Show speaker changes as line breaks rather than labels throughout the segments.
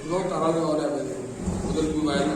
لو ترى ولا بدل بدل موبايل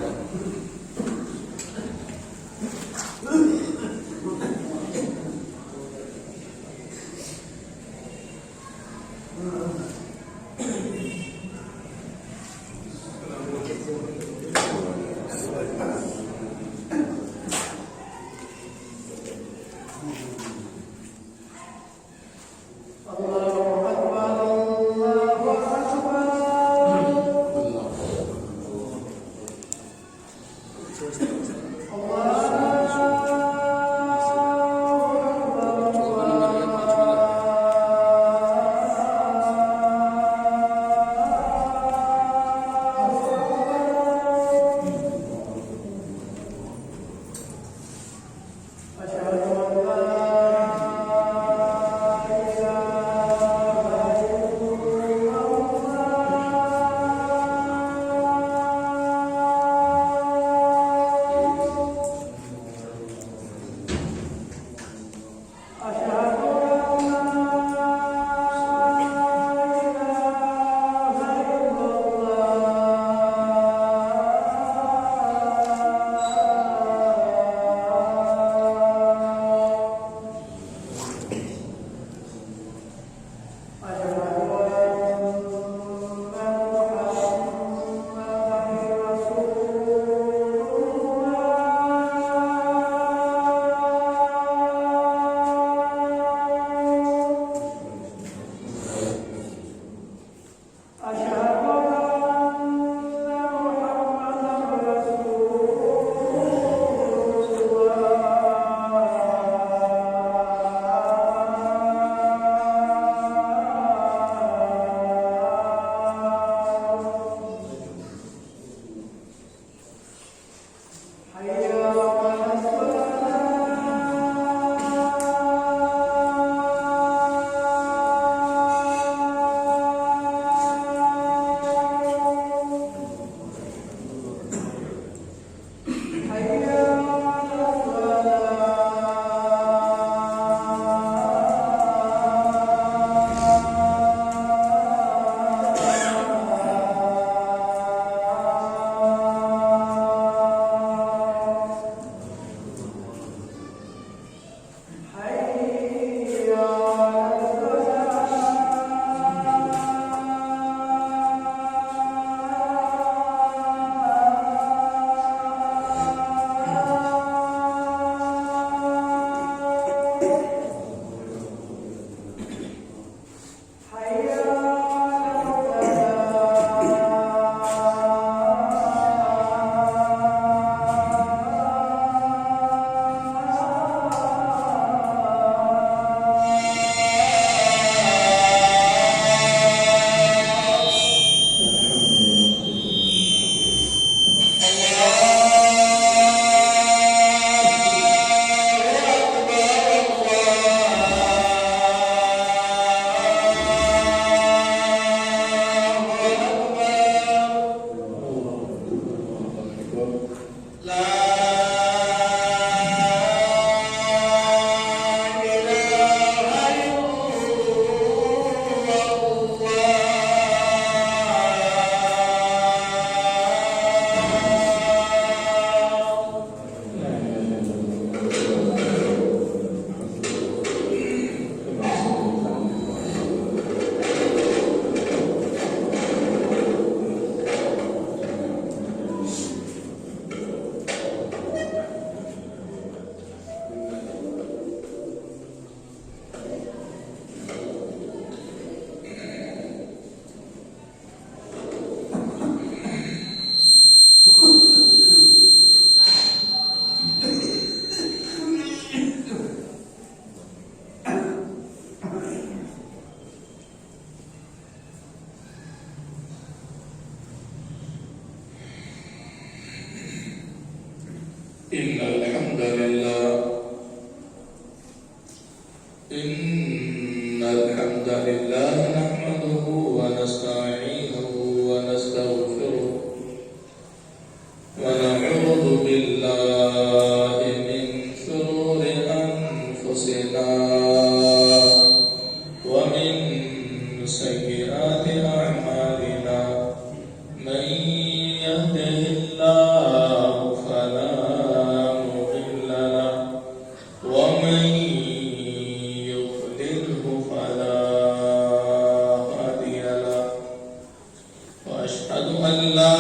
وأشهد أن لا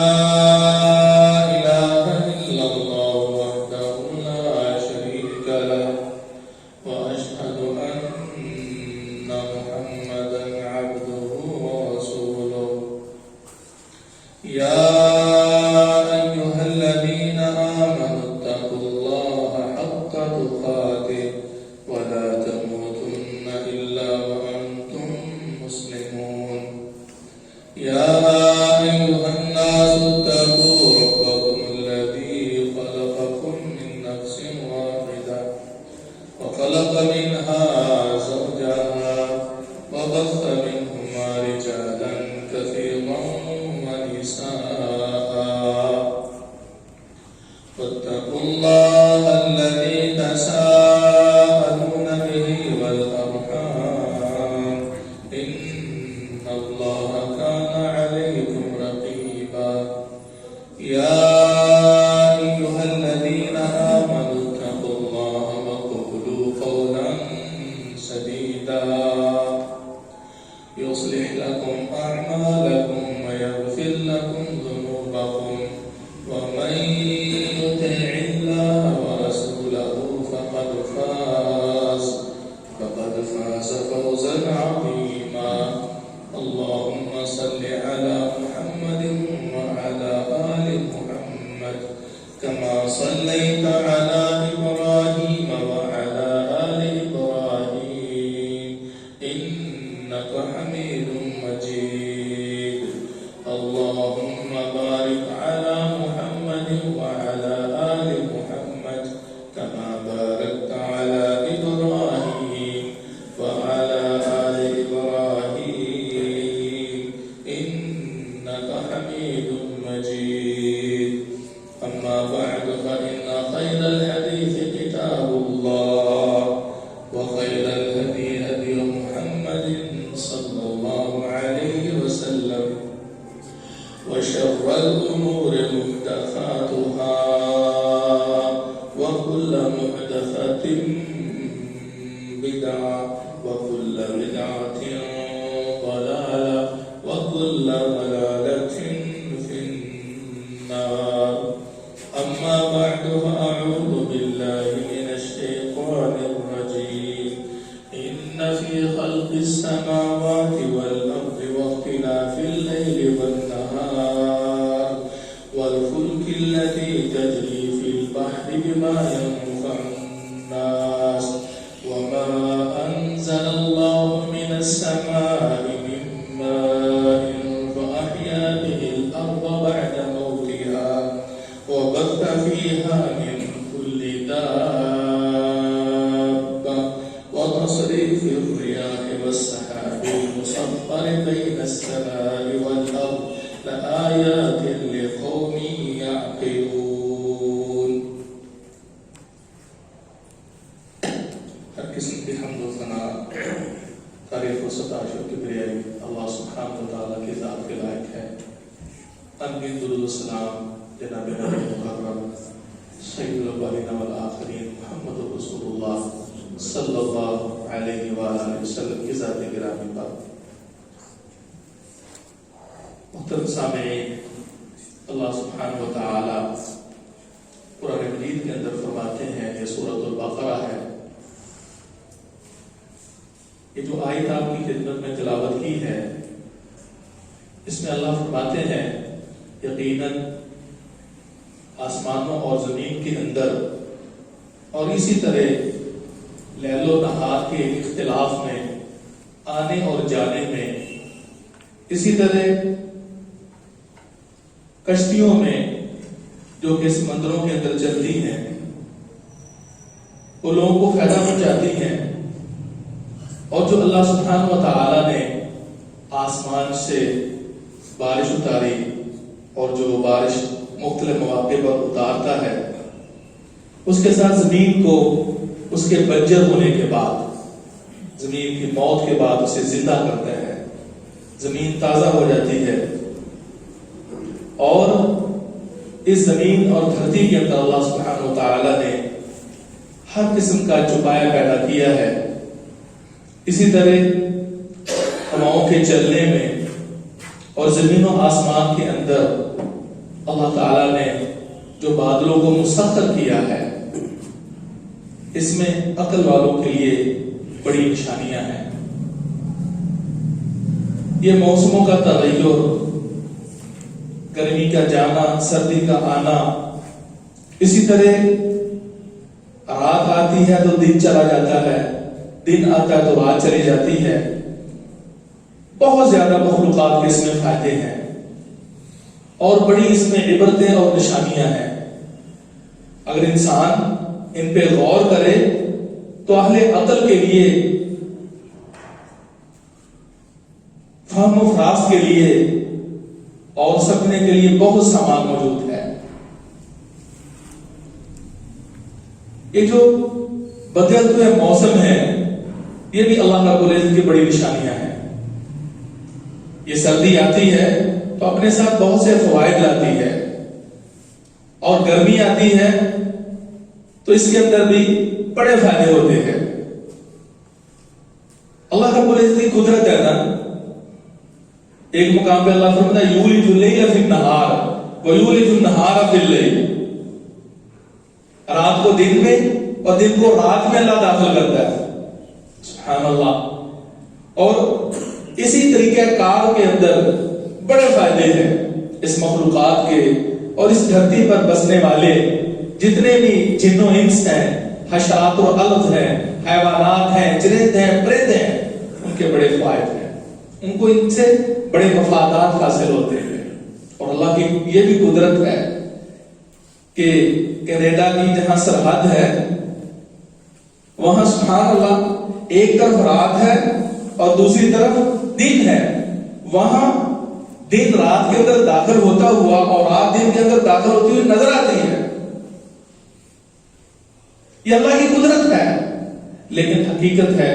إله إلا الله وحده لا شريك له وأشهد أن محمدا عبده ورسوله يا أيها الذين آمنوا اتقوا الله حق تقاته ولا تموتن إلا وأنتم مسلمون يا أيها الناس اتقوا ربكم الذي خلقكم من نفس واحدة وخلق منها زوجها وبث منهما رجالا كثيرا ونساء واتقوا الله الذي تساءلون به والأرحام إن الله كان عليكم رقيبا يا أيها الذين آمنوا اتقوا الله وقولوا قولا سديدا يصلح لكم أعمالكم ويغفر لكم ذنوبكم ومن يطع الله ورسوله فقد فاز فوزا عظيما اللهم صل على محمد وعلى آل محمد كما صليت على إبراهيم وعلى آل إبراهيم إنك حميد مجيد اللهم بارك على محمد وعلى آل محمد كما باركت على إبراهيم وعلى آل إبراهيم إنك حميد مجيد أما بعد فإن خير الحديث كتاب الله وخير الهدي هدي محمد صلى الله عليه وسلم وشر الأمور محدثاتها وكل محدثة بدعة وكل بدعة ضلالة وكل ضلالة في النار أما بعد فأعوذ بالله من الشيطان الرجيم إن في خلق السماوات والأرض واختلاف الليل والنهار والفلك التي تجري في البحر بما ينفع الناس وما أنزل الله من السماء من ماء فأحيا به الأرض بعد موتها وبث فيها من كل دابة وتصريف الرياح والسحاب المسخر بين السماء والأرض لآيات لقوم يعقلون ہر قسم کی حمد و ثنا تعریف و ستائش و کبریائی اللہ سبحانہ و تعالیٰ کی ذات کے لائق ہے انبی درود و سلام جناب نبی مکرم سید الاولین والآخرین محمد رسول اللہ صلی اللہ علیہ وآلہ وسلم کی ذات گرامی پر محترم سامعین اللہ سبحانہ و تعالی قرآن مجید کے اندر فرماتے ہیں یہ سورۃ البقرہ ہے یہ جو آیت آپ کی خدمت میں تلاوت کی ہے اس میں اللہ فرماتے ہیں یقیناً آسمانوں اور زمین کے اندر اور اسی طرح لیل و نہار کے اختلاف میں آنے اور جانے میں اسی طرح کشتیوں میں جو کہ سمندروں کے اندر چلتی ہیں وہ لوگوں کو فائدہ پہنچاتی ہیں اور جو اللہ سبحانہ و تعالی نے آسمان سے بارش اتاری اور جو بارش مختلف مواقع پر اتارتا ہے اس کے ساتھ زمین کو اس کے بنجر ہونے کے بعد زمین کی موت کے بعد اسے زندہ کرتا ہے زمین تازہ ہو جاتی ہے اور اس زمین اور دھرتی کے اندر اللہ سبحانہ و تعالی نے ہر قسم کا چوپایا پیدا کیا ہے اسی طرح ہواؤں کے چلنے میں اور زمین و آسمان کے اندر اللہ تعالیٰ نے جو بادلوں کو مسخر کیا ہے، اس میں عقل والوں کے لیے بڑی نشانیاں ہیں۔ یہ موسموں کا تغیر، گرمی کا جانا، سردی کا آنا، اسی طرح رات آتی ہے تو دن چلا جاتا ہے، دن آتا ہے تو رات چلی جاتی ہے۔ بہت زیادہ مخلوقات کے اس میں فائدے ہیں اور بڑی اس میں عبرتیں اور نشانیاں ہیں۔ اگر انسان ان پہ غور کرے تو اہل عقل کے لیے، فہم و فراست کے لیے اور سمجھنے کے لیے بہت سامان موجود ہے۔ یہ جو بدلتے ہوئے موسم ہے، یہ بھی اللہ رب العزت کی بڑی نشانیاں ہیں۔ یہ سردی آتی ہے تو اپنے ساتھ بہت سے فوائد لاتی ہے، اور گرمی آتی ہے تو اس کے اندر بھی بڑے فائدے ہوتے ہیں۔ اللہ رب العزت کی قدرت ہے نا، ایک مقام پہ اللہ فرماتا ہے یولج اللیل فی النہار ویولج النہار فی اللیل، رات کو دن میں اور دن کو رات میں اللہ داخل کرتا ہے، سبحان اللہ۔ اور اسی طریقہ کار کے اندر بڑے فائدے ہیں اس مخلوقات کے، اور اس دھرتی پر بسنے والے جتنے بھی جن و انس ہیں، حشرات و علف ہیں، حیوانات ہیں، چرند ہیں، پرند ہیں، ان کے بڑے فوائد ہیں، ان کو ان سے بڑے مفادات حاصل ہوتے ہیں۔ اور اللہ کی یہ بھی قدرت ہے کہ کینیڈا کی جہاں سرحد ہے وہاں سبحان اللہ ایک طرف رات ہے اور دوسری طرف دن ہے، وہاں دن رات کے اندر داخل ہوتا ہوا اور رات دن کے اندر داخل ہوتی ہوئی نظر آتی ہے۔ یہ اللہ کی قدرت ہے، لیکن حقیقت ہے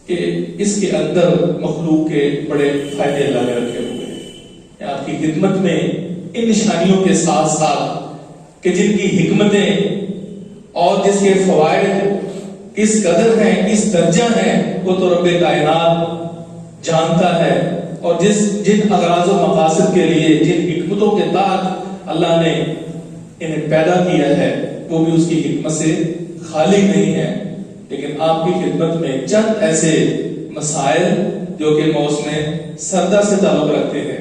کہ اس کے اندر مخلوق کے بڑے فائدے اللہ نے رکھے ہوئے ہیں۔ آپ کی خدمت میں ان نشانیوں کے ساتھ ساتھ کہ جن کی حکمتیں اور جس کے فوائد کس قدر ہیں، کس درجہ ہیں، وہ تو رب کائنات جانتا ہے، اور جن اغراض و مقاصد کے لیے، جن حکمتوں کے تحت اللہ نے انہیں پیدا کیا ہے، وہ بھی اس کی حکمت سے خالی نہیں ہے۔ لیکن آپ کی خدمت میں چند ایسے مسائل جو کہ موسم سردہ سے تعلق رکھتے ہیں،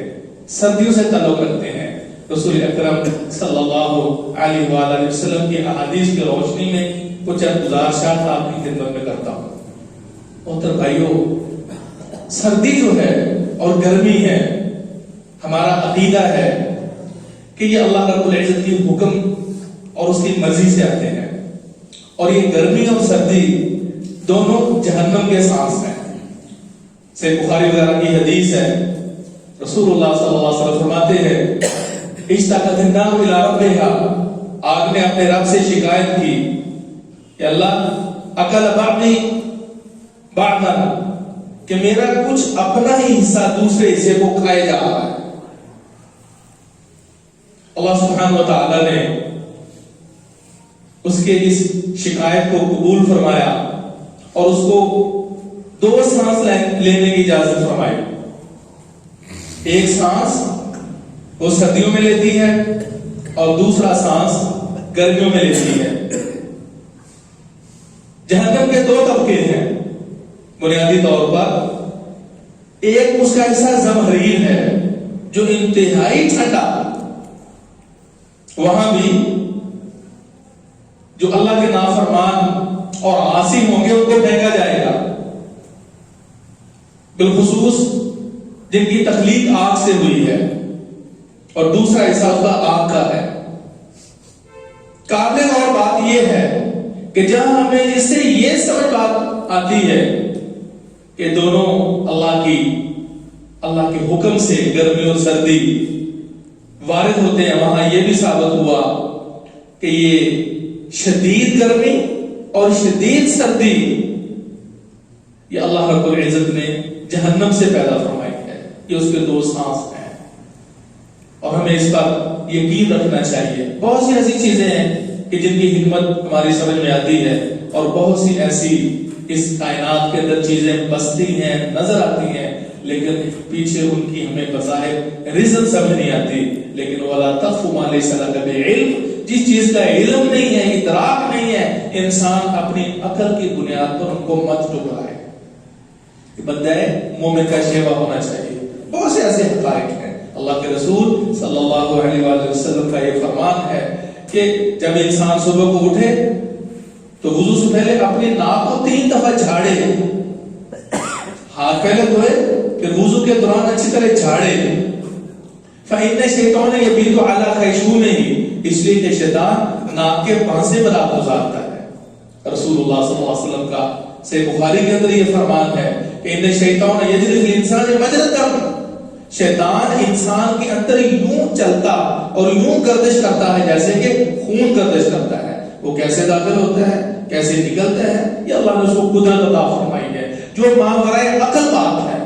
سردیوں سے تعلق رکھتے ہیں، رسول اکرم صلی اللہ علیہ وآلہ وسلم کی احادیث کی روشنی میں کچھ چند گزارشات آپ کی خدمت میں کرتا ہوں۔ محترم بھائیو، سردی جو ہے اور گرمی ہے، ہمارا عقیدہ ہے کہ یہ اللہ رب العزت کی حکم اور اس کی مرضی سے آتے ہیں، اور یہ گرمی اور سردی دونوں جہنم کے سانس ہیں۔ صحیح بخاری وغیرہ کی حدیث ہے، رسول اللہ صلی اللہ علیہ وسلم فرماتے ہیں اشتاقت النار الی ربها، آگ نے اپنے رب سے شکایت کی کہ اللہ اکل بعضی بعضا، کہ میرا کچھ اپنا ہی حصہ دوسرے حصے کو کھائے جا رہا ہے۔ اللہ سبحانہ و تعالی نے اس کے اس شکایت کو قبول فرمایا اور اس کو دو سانس لینے کی اجازت فرمائی۔ ایک سانس وہ سردیوں میں لیتی ہے اور دوسرا سانس گرمیوں میں لیتی ہے۔ جہنم کے دو طبقے ہیں بنیادی طور پر، ایک اس کا حصہ زمہریر ہے جو انتہائی ٹھنڈا، وہاں بھی جو اللہ کے نافرمان اور عاصی ہوں گے ان کو پھینکا جائے گا، بالخصوص جن کی تخلیق آگ سے ہوئی ہے، اور دوسرا حصہ اس کا آگ کا ہے۔ قابل اور بات یہ ہے کہ جہاں ہمیں اس سے یہ سمجھ بات آتی ہے کہ دونوں اللہ کے حکم سے گرمی اور سردی وارد ہوتے ہیں، وہاں یہ بھی ثابت ہوا کہ یہ شدید گرمی اور شدید سردی یہ اللہ رب العزت نے جہنم سے پیدا فرمائی ہے، یہ اس کے دو سانس ہیں، اور ہمیں اس پر یقین رکھنا چاہیے۔ بہت سی ایسی چیزیں ہیں کہ جن کی حکمت ہماری سمجھ میں آتی ہے، اور بہت سی ایسی اس کائنات کے اندر چیزیں بستی ہیں، نظر آتی ہیں، لیکن پیچھے ان کی ہمیں بظاہر ریزن سمجھ نہیں آتی. لیکن وَلَا تَقْفُ مَا لَيْسَ لَكَ بِعِلْمٍ، جس چیز کا علم نہیں ہے، ادراک نہیں ہے، انسان اپنی عقل کی بنیاد پر ان کو مت ٹکرائے. بندہ مومن کا شیوا ہونا چاہیے. بہت سے ایسے حقائق ہیں. اللہ کے رسول صلی اللہ علیہ وآلہ وسلم کا یہ فرمان ہے کہ جب انسان صبح کو اٹھے تو وضو سے پہلے اپنی ناک کو 3 دفعہ جھاڑے، ہاتھ پہلے دھوئے، پھر وضو کے دوران اچھی طرح جھاڑے. فَإِنَّ الشَّيْطَانَ يَبِيتُ عَلَى خَيْشُومِهِ، اس لیے کہ شیطان ناک کے پھانسے پر رات گزارتا ہے. رسول اللہ صلی اللہ علیہ وسلم کا صحیح بخاری کے اندر یہ فرمان ہے کہ ان الشیطان یجری فی الانسان مجرى الدم، شیطان انسان کے اندر یوں چلتا اور یوں گردش کرتا ہے جیسے کہ خون گردش کرتا ہے. وہ کیسے داخل ہوتا ہے، کیسے نکلتا ہے، یہ اللہ نے اس کو قدرت عطا فرمائی ہے جو ماورائے عقل بات ہے.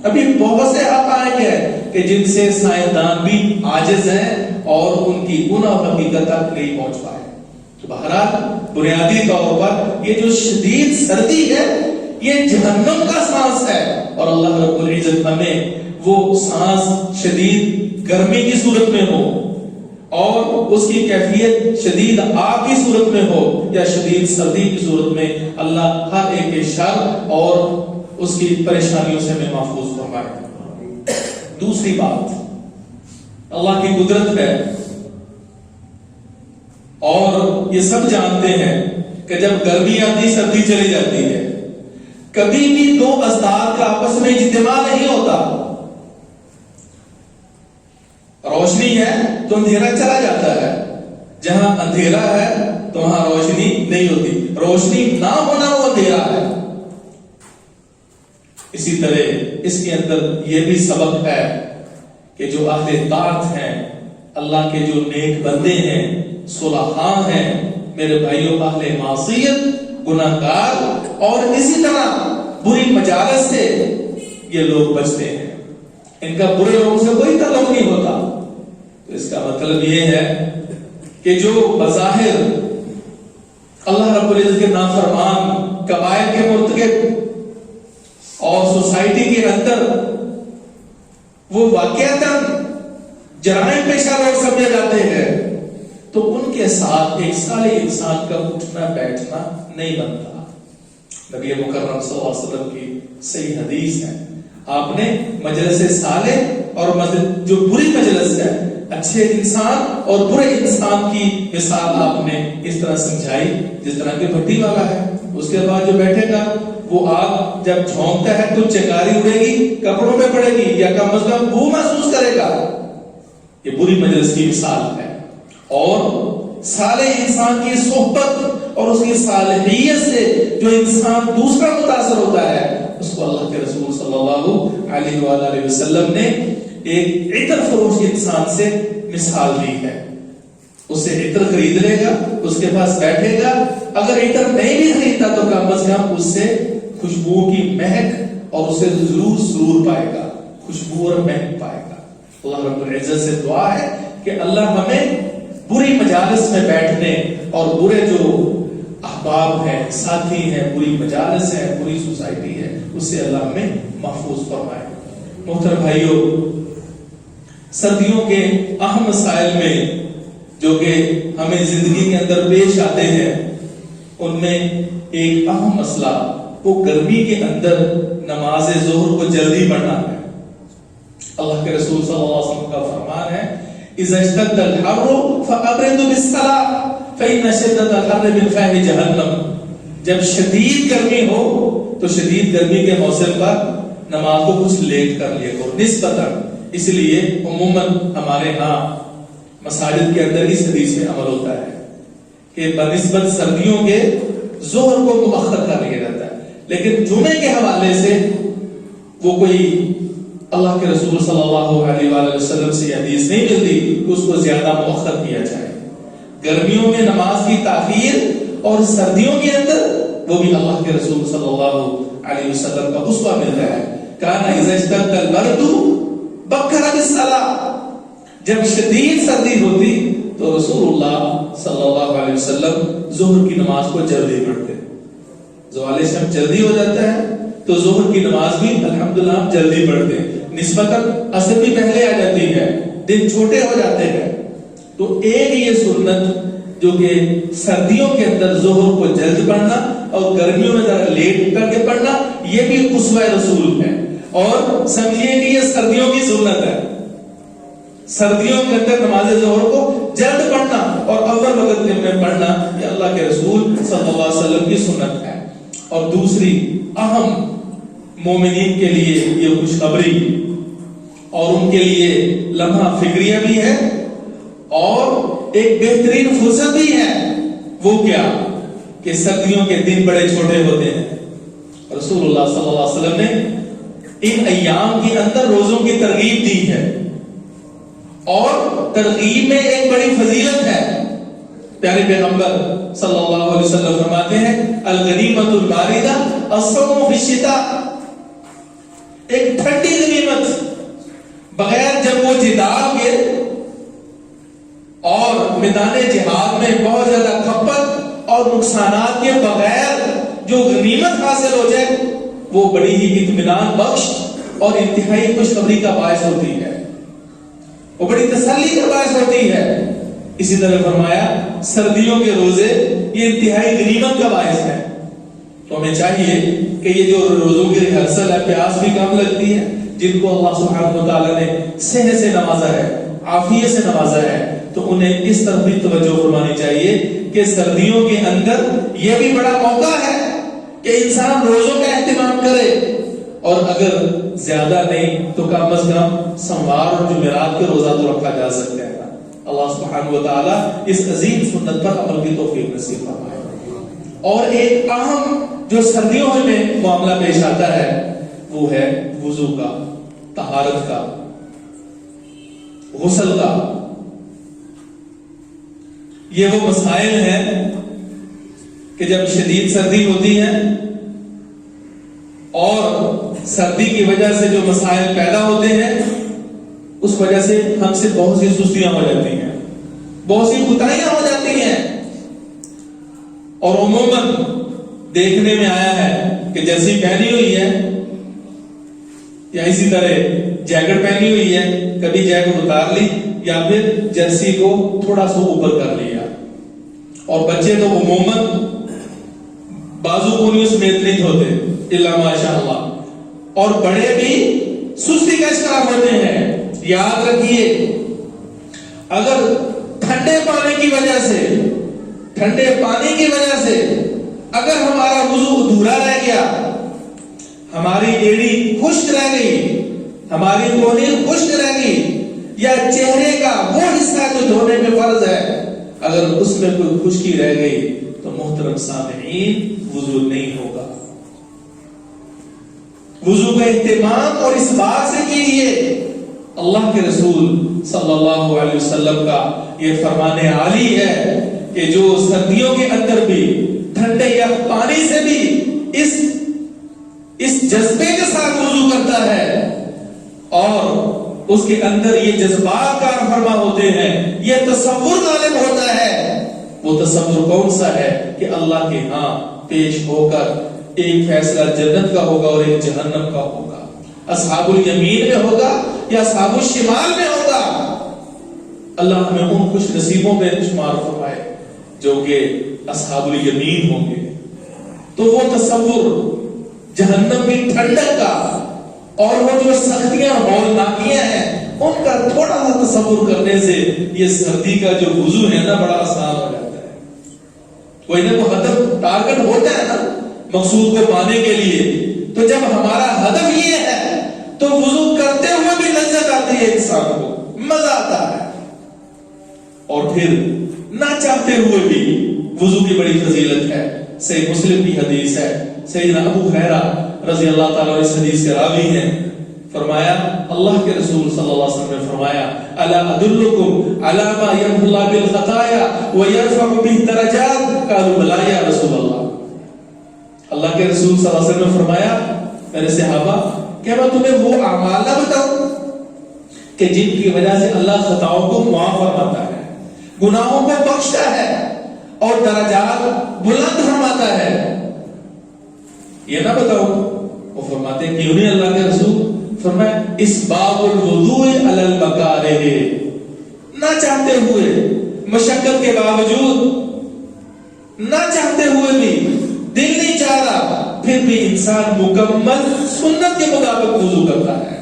ابھی بہت سے حقائق ہیں کہ جن سے سائنسدان بھی عاجز ہیں اور ان کی گناہ و حقیقت تک نہیں پہنچ پائے. تو بہرحال بنیادی طور پر یہ جو شدید سردی ہے یہ جہنم کا سانس ہے، اور اللہ رب العزت ہمیں وہ سانس شدید گرمی کی صورت میں ہو اور اس کی کیفیت شدید آگ کی صورت میں ہو یا شدید سردی کی صورت میں، اللہ ہر ایک کے شر اور اس کی پریشانیوں سے ہمیں محفوظ فرمائے. دوسری بات، اللہ کی قدرت ہے اور یہ سب جانتے ہیں کہ جب گرمی آتی سردی چلی جاتی ہے، کبھی بھی 2 ازداد کا آپس میں اجتماع نہیں ہوتا. روشنی ہے تو اندھیرا چلا جاتا ہے، جہاں اندھیرا ہے تو وہاں روشنی نہیں ہوتی. روشنی نہ ہونا وہ اندھیرا ہے. اسی طرح اس کے اندر یہ بھی سبق ہے کہ جو اہل طاعت ہیں، اللہ کے جو نیک بندے ہیں، صلحاء ہیں، میرے بھائیوں، اہل معصیت، گناہگار اور اسی طرح بری مجالس سے یہ لوگ بچتے ہیں. ان کا برے لوگوں سے کوئی تعلق نہیں ہوتا. تو اس کا مطلب یہ ہے کہ جو بظاہر اللہ رب العزت کے نافرمان، کبائر کے مرتکب اور سوسائٹی کے اندر وہ واقعتاً جرائم پیشہ لوگ سمجھے جاتے ہیں، تو ان کے ساتھ ایک صالح انسان کا اٹھنا بیٹھنا نہیں بنتا. نبی مکرم صلی اللہ علیہ وسلم کی صحیح حدیث ہے، آپ نے مجلس صالح اور جو بری مجلس ہے، اچھے انسان اور برے انسان کی مثال آپ نے اس طرح سمجھائی جس طرح کہ بھٹی والا ہے، اس کے بعد جو بیٹھے گا وہ آگ جب جھونکتا ہے تو چنگاری اڑے گی، کپڑوں میں پڑے گی یا کم از کم بو محسوس کرے گا. یہ بری مجلس کی مثال ہے. اور صالح انسان کی صحبت اور اس کی صالحیت سے جو انسان دوسرا متاثر ہوتا ہے، اس کو اللہ کے رسول صلی اللہ علیہ وآلہ وسلم نے ایک عطر فروش انسان سے مثال دی ہے. اسے عطر خرید لے گا، اس کے پاس بیٹھے گا، اگر عطر نہیں بھی خریدتا تو کم از کم اس سے خوشبو کی مہک اور اسے ضرور سرور پائے گا، خوشبو اور مہک پائے گا. اللہ رب العزت سے دعا ہے کہ اللہ ہمیں بری مجالس میں بیٹھنے اور برے جو احباب ہیں، ساتھی ہیں، بری مجالس ہے، بری سوسائٹی ہے، اس سے اللہ ہمیں محفوظ فرمائے. محترم بھائیوں، سردیوں کے اہم مسائل میں جو کہ ہمیں زندگی کے اندر پیش آتے ہیں، ان میں ایک اہم مسئلہ وہ گرمی کے اندر نماز ظہر کو جلدی پڑھنا ہے. اللہ کے رسول صلی اللہ علیہ وسلم کا فرمان ہے، اذا اشتد الحر فابردوا بالصلاة فإن شدة الحر من فحم جہنم. جب شدید گرمی ہو تو شدید گرمی کے موسم پر نماز کو کچھ لیٹ کر لیا کرو نسبتاً. اس لیے عموماً ہمارے ہاں مساجد کے اندر اس حدیث میں عمل ہوتا ہے کہ بنسبت سردیوں کے ظہر کو مؤخر کر لیا جاتا ہے، لیکن جمعے کے حوالے سے وہ کوئی اللہ کے رسول صلی اللہ علیہ وآلہ وسلم سے یہ حدیث نہیں ملتی کہ اس کو زیادہ مؤخر کیا جائے. گرمیوں میں نماز کی تاخیر اور سردیوں کے اندر وہ بھی اللہ کے رسول صلی اللہ علیہ وسلم کا اسوہ مل رہا ہے. کان اذا اشتد البرد بکر بالصلاة. جب شدید سردی ہوتی تو رسول اللہ صلی اللہ علیہ وسلم ظہر کی نماز کو جلدی پڑھتے. زوال شمس جلدی ہو جاتا ہے تو ظہر کی نماز بھی الحمدللہ ہم جلدی پڑھتے ہیں، نسبتاً عصر بھی پہلے آ جاتی ہے، دن چھوٹے ہو جاتے ہیں۔ تو ایک یہ سنت جو کہ سردیوں کے اندر ظہر کو جلد پڑھنا اور گرمیوں میں ذرا لیٹ کر کے پڑھنا، یہ بھی اسوہ رسول ہے، اور سمجھیے کہ یہ سردیوں کی سنت ہے۔ سردیوں کے اندر نماز ظہر کو جلد پڑھنا اور اول وقت میں پڑھنا، یہ اللہ کے رسول صلی اللہ علیہ وسلم کی سنت ہے۔ اور دوسری اہم مومنین کے لیے یہ خوشخبری اور ان کے لیے لمحہ فکریہ بھی ہے اور ایک بہترین فرصت بھی ہے۔ وہ کیا کہ سردیوں کے دن بڑے چھوٹے ہوتے ہیں۔ رسول اللہ صلی اللہ علیہ وسلم نے ان ایام کے اندر روزوں کی ترغیب دی ہے، اور ترغیب میں ایک بڑی فضیلت ہے۔ پیارے پیغمبر صلی اللہ علیہ وسلم فرماتے ہیں الغنیمۃ الباردہ الصوم فی الشتاء، ایک ٹھنڈی غنیمت بغیر جنگ و جدال کے اور میدان جہاد میں بہت زیادہ کھپت اور نقصانات کے بغیر جو غنیمت حاصل ہو جائے، وہ بڑی ہی اطمینان بخش اور انتہائی خوشخبری کا باعث ہوتی ہے، وہ بڑی تسلی کا باعث ہوتی ہے۔ اسی طرح فرمایا سردیوں کے روزے یہ انتہائی غنیمت کا باعث ہے۔ تو ہمیں چاہیے کہ یہ جو روزوں کی ریہرسل ہے، پیاس بھی کم لگتی ہے، جن کو اللہ سبحانہ و تعالیٰ نے صحت سے نوازا ہے، عافیت سے نوازا ہے، تو انہیں اس طرف بھی توجہ فرمانی چاہیے کہ سردیوں کے اندر یہ بھی بڑا موقع ہے کہ انسان روزوں کا اہتمام کرے، اور اگر زیادہ نہیں تو کم از کم سوموار اور جمعرات کے روزہ تو رکھا جا سکتا ہے۔ اللہ سبحانہ و تعالیٰ اس عظیم سنت پر عمل کی توفیق نصیب فرمائے۔ اور ایک اہم جو سردیوں میں معاملہ پیش آتا ہے وہ ہے وضو کا، طہارت کا، غسل کا۔ یہ وہ مسائل ہیں کہ جب شدید سردی ہوتی ہے اور سردی کی وجہ سے جو مسائل پیدا ہوتے ہیں، اس وجہ سے ہم سے بہت سی سستیاں ہو جاتی ہیں، بہت سی کوتاہیاں ہو جاتی ہیں، اور عموماً دیکھنے میں آیا ہے کہ جرسی پہنی ہوئی ہے یا اسی طرح جیکٹ پہنی ہوئی ہے، کبھی جیکٹ اتار لی یا پھر جرسی کو تھوڑا سا اوپر کر لیا، اور بچے تو عموماً بازو کونیوں سمیت نہیں ہوتے الا ماشاء اللہ، اور بڑے بھی سستی کا شکار ہوتے ہیں۔ یاد رکھیے اگر ٹھنڈے پانی کی وجہ سے اگر ہمارا وضو ادھورا رہ گیا، ہماری ایڑی خشک رہ گئی، ہماری کونی خشک رہ گئی، یا چہرے کا وہ حصہ جو دھونے میں فرض ہے اگر اس میں کوئی خشکی رہ گئی، تو محترم سامعین وضو نہیں ہوگا۔ وضو کا اہتمام اور اس بات سے کیجیے، اللہ کے رسول صلی اللہ علیہ وسلم کا یہ فرمان عالی ہے کہ جو سردیوں کے اندر بھی ٹھنڈے یا پانی سے بھی اس جذبے کے ساتھ وضو کرتا ہے اور اس کے اندر یہ جذبات کار فرما ہوتے ہیں، یہ تصور غالب ہوتا ہے، وہ تصور کون سا ہے کہ اللہ کے ہاں پیش ہو کر ایک فیصلہ جنت کا ہوگا اور ایک جہنم کا ہوگا، اصحاب الیمین میں ہوگا یا اصحاب الشمال میں ہوگا۔ اللہ ہمیں ان خوش نصیبوں میں شمار فرمائے جو کہ اصحاب الیمین ہوں گے۔ تو وہ تصور جہنم کی ٹھنڈک کا اور وہ جو سختیاں ہولناکیاں ہیں ان کا تھوڑا سا تصور کرنے سے یہ سردی کا جو وضو ہے نا بڑا آسان ہو جاتا ہے۔ کوئی نہ کوئی ہدف ٹارگٹ ہوتا ہے نا مقصود کو پانے کے لیے، تو جب ہمارا ہدف یہ ہے تو وضو کرتے ہوئے بھی لذت آتی ہے، انسان کو مزہ آتا ہے، اور پھر نہ چاہتے ہوئے بھی وضو کی بڑی فضیلت ہے۔ صحیح مسلم کی حدیث ہے، سیدنا ابو ہریرہ رضی اللہ تعالیٰ اس حدیث کے راوی ہیں، فرمایا اللہ کے رسول صلی اللہ علیہ وسلم نے فرمایا الا ادلکم علی ما یمحو اللہ بالخطایا ویرفع بہ الدرجات قالوا بلی یا رسول اللہ۔ اللہ کے رسول صلی اللہ علیہ وسلم نے فرمایا میرے صحابہ کہ میں تمہیں وہ اعمال نہ بتاؤں کہ جن کی وجہ سے اللہ خطاؤں کو معاف فرماتا ہے، گناہوں کو بخشتا ہے اور درجات بلند فرماتا ہے، یہ نہ بتاؤں؟ وہ وہ فرماتے ہیں کیوں نہیں اللہ کے رسول؟ فرمایا اسباغ الوضوء علی المکارہ، نہ چاہتے ہوئے، مشقت کے باوجود، نہ چاہتے ہوئے بھی، دل نہیں چاہ رہا، پھر بھی انسان مکمل سنت کے مطابق وضو کرتا ہے.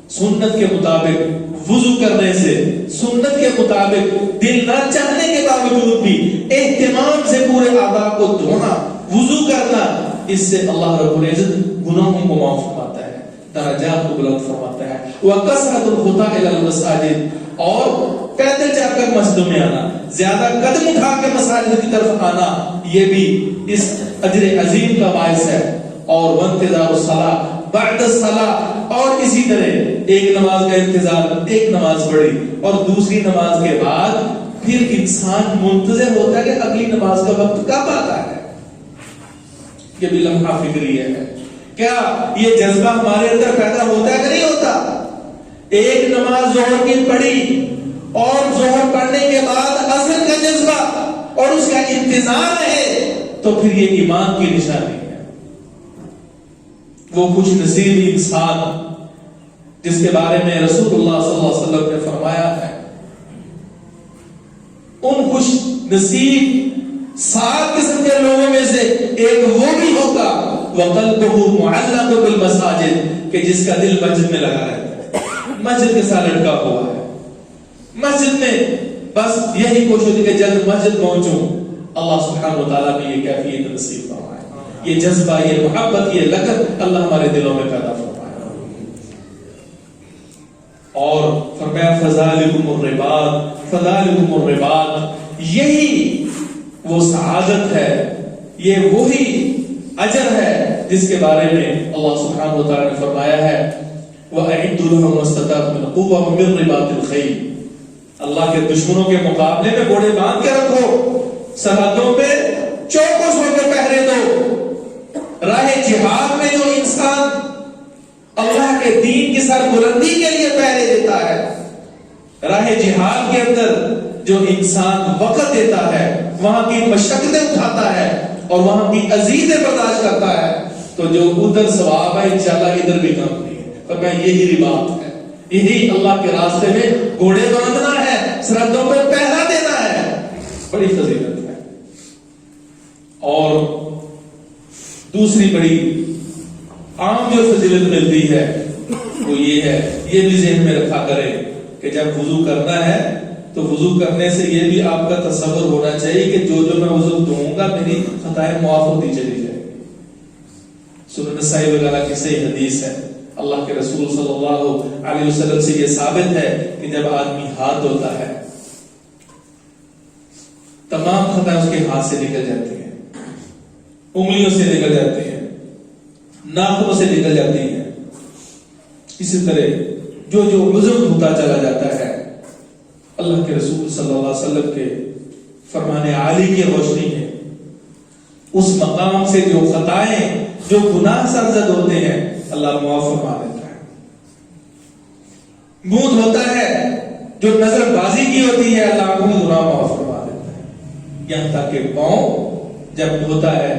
سنت کے مطابق وضو کرنے سے، سنت کے مطابق دل نہ چاہنے کے باوجود بھی اہتمام سے پورے اعضاء کو دھونا، وضو کرنا، اس سے اللہ رب العزت گناہوں کو معاف فرماتا ہے، درجات کو بلند فرماتا ہے. وَكَثْرَةُ الْخُطَىٰ إِلَى الْمَسَاجِدِ، اور پیدل چل کر مسجدوں میں آنا، زیادہ قدم اٹھا کے مساجد کی طرف آنا، یہ بھی اس اجر عظیم کا باعث ہے. اور وانتظار الصلاۃ بعد الصلاۃ، اور اسی طرح ایک نماز کا انتظار، ایک نماز پڑھی اور دوسری نماز کے بعد پھر انسان منتظر ہوتا ہے کہ اگلی نماز کا وقت کب آتا ہے. یہ بھی لمحہ فکریہ ہے. کیا یہ جذبہ ہمارے اندر پیدا ہوتا ہے کہ نہیں ہوتا؟ ایک نماز ظہر کی پڑھی اور ظہر پڑھنے کے بعد عصر کا جذبہ اور اس کا انتظار ہے تو پھر یہ ایمان کی نشانی ہے. وہ خوش نصیب انسان جس کے بارے میں رسول اللہ صلی اللہ علیہ وسلم نے فرمایا ہے، ان خوش نصیب 7 قسم کے لوگوں میں سے ایک وہ بھی ہوگا وَقَلْبُهُ مُعَلَّقٌ بِالْمَسَاجِدِ، کہ جس کا دل مسجد میں لگا رہتا ہے، مسجد کے ساتھ لٹکا ہوا ہے، مسجد میں بس یہی کوشش ہوتی کہ جلد مسجد پہنچوں. اللہ سبحانہ و تعالیٰ نے یہ کیفیت نصیب فرمائے، یہ جذبہ، یہ محبت، یہ لگن اللہ ہمارے دلوں میں پیدا فرمائے. اور فرمایا فَذَلِكُمُ الرِّبَاطُ فَذَلِكُمُ الرِّبَاطُ، یہی وہ سعادت ہے، یہ وہی اجر ہے جس کے بارے میں اللہ سبحانہ و تعالیٰ نے فرمایا ہے وَأَعِدُّوا لَهُم مَّا اسْتَطَعْتُم مِّن قُوَّةٍ وَمِن رِّبَاطِ الْخَيْلِ، اللہ کے دشمنوں کے مقابلے میں گھوڑے باندھ کے رکھو، سرحدوں پہ چوکس ہو کے پہرے دو. راہ جہاد میں جو انسان اللہ کے دین کی سربلندی کے لیے پہرے دیتا ہے، راہ جہاد کے اندر جو انسان وقت دیتا ہے، وہاں کی مشقتیں اٹھاتا ہے اور وہاں کی عزیزیں برداشت کرتا ہے، تو جو ادھر ثواب ہے انشاءاللہ ادھر بھی کم نہیں ہے. پر میں یہی رباط ہے، یہی اللہ کے راستے میں گھوڑے باندھنا ہے، سرحدوں پہ پہرا دینا ہے، بڑی فضیلت ہے. اور دوسری بڑی عام جو فضیلت ملتی ہے وہ یہ ہے، یہ بھی ذہن میں رکھا کریں کہ جب وضو کرنا ہے تو وضو کرنے سے یہ بھی آپ کا تصور ہونا چاہیے کہ جو میں وضو دوں گا میری خطائیں معاف ہوتی چلی جائے گی. سنن نسائی وغیرہ کی صحیح حدیث ہے، اللہ کے رسول صلی اللہ علیہ وسلم سے یہ ثابت ہے کہ جب آدمی ہاتھ دھوتا ہے تمام خطائیں اس کے ہاتھ سے نکل جاتی ہیں، انگلیوں سے نکل جاتی ہیں، ناخنوں سے نکل جاتی ہیں. اسی طرح جو عذر ہوتا چلا جاتا ہے، اللہ کے رسول صلی اللہ علیہ وسلم کے فرمان عالی کی روشنی میں اس مقام سے جو خطائیں، جو گناہ سرزد ہوتے ہیں اللہ معاف فرما دیتا ہے. منہ دھوتا ہے، جو نظر بازی کی ہوتی ہے اللہ کو گناہ معاف فرما دیتا ہے. یہاں تک کہ پاؤں جب دھوتا ہے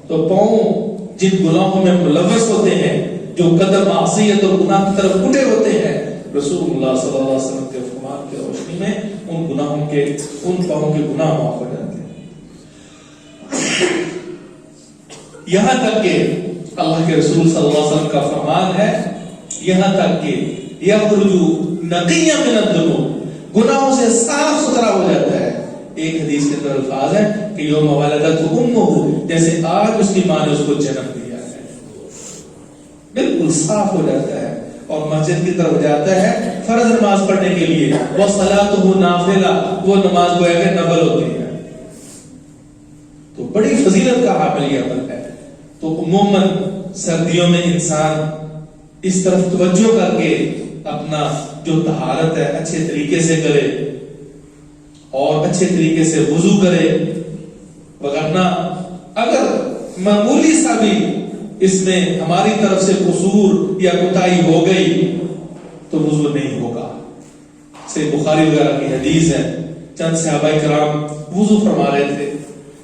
تو پاؤں جن گناہوں میں ملوث ہوتے ہیں، جو قدم معصیت اور گناہ کی طرف اٹھے ہوتے ہیں، رسول اللہ صلی اللہ علیہ وسلم کے فرمان کی روشنی میں ان گناہوں کے، ان پاؤں کے گناہ معاف ہو جاتے ہیں. یہاں تک کہ اللہ کے رسول صلی اللہ علیہ وسلم کا فرمان ہے، یہاں تک کہ یخرج نقی من الذنوب، گناہوں سے صاف ستھرا ہو جاتا ہے. ایک حدیث کے اندر الفاظ ہے کہ یوم ولدتہ امہ، جیسے آج اس کی ماں نے اس کو جنم دیا ہے، بالکل صاف ہو جاتا ہے. اور مسجد کی طرف جاتا ہے فرض نماز پڑھنے کے لیے، وصلاتہ نافلہ، وہ نماز گویا کہ نفل ہوتی ہے. تو بڑی فضیلت کا حامل یہ عمل ہے. تو عموماً سردیوں میں انسان اس طرف توجہ کر کے اپنا جو طہارت ہے اچھے طریقے سے کرے اور اچھے طریقے سے وضو کرے، وگرنہ اگر معمولی سا بھی اس میں ہماری طرف سے قصور یا کوتاہی ہو گئی تو وضو نہیں ہوگا. سے بخاری وغیرہ کی حدیث ہے، چند صحابہ کرام وضو فرما رہے تھے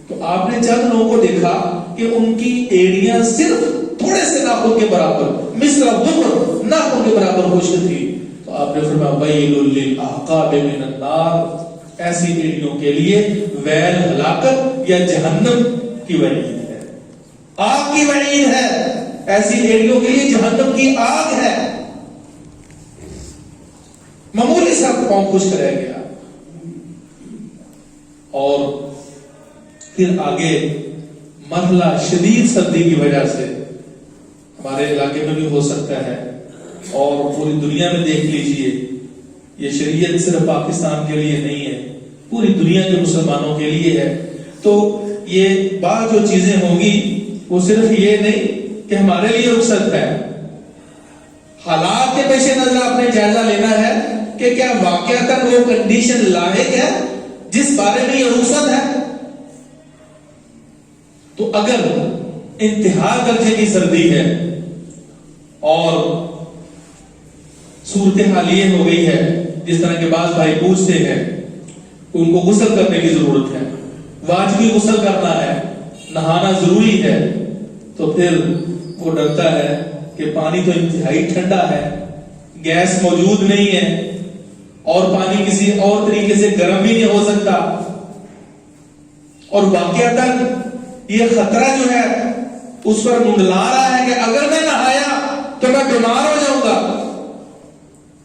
تو آپ نے چند لوگوں کو دیکھا کہ ان کی ایڑیاں صرف تھوڑا تھوڑے سے ناخن کے برابر، مثل الظفر، ناخن کے برابر خشک تھی. تو آپ نے فرمایا ویل للعقاب من النار، ایسی ایڑیوں کے لیے ویل، ہلاکت یا جہنم کی وعید ہے، آگ کی وعید ہے. ایسی ایڑیوں کے لیے جہنم کی آگ ہے. معمولی سا قوم خشک رہ گیا. اور پھر آگے مرحلہ شدید سردی کی وجہ سے ہمارے علاقے میں بھی ہو سکتا ہے اور پوری دنیا میں دیکھ لیجئے. یہ شریعت صرف پاکستان کے لیے نہیں ہے، پوری دنیا کے مسلمانوں کے لیے ہے. تو یہ بعض جو چیزیں ہوں گی وہ صرف یہ نہیں کہ ہمارے لیے رخصت ہے، حالات کے پیش نظر آپ نے جائزہ لینا ہے کہ کیا واقعتاً وہ کنڈیشن لاحق ہے جس بارے میں یہ رخصت ہے. تو اگر انتہا درجے کی سردی ہے اور صورتحال یہ ہو گئی ہے جس طرح کے بعض بھائی پوچھتے ہیں، ان کو غسل کرنے کی ضرورت ہے، واجبی غسل کرنا ہے، نہانا ضروری ہے، تو پھر وہ ڈرتا ہے کہ پانی تو انتہائی ٹھنڈا ہے، گیس موجود نہیں ہے اور پانی کسی اور طریقے سے گرم بھی نہیں ہو سکتا، اور واقعتاً یہ خطرہ جو ہے اس پر منڈلا رہا ہے کہ اگر میں نہایا تو میں بیمار ہو جاؤں گا،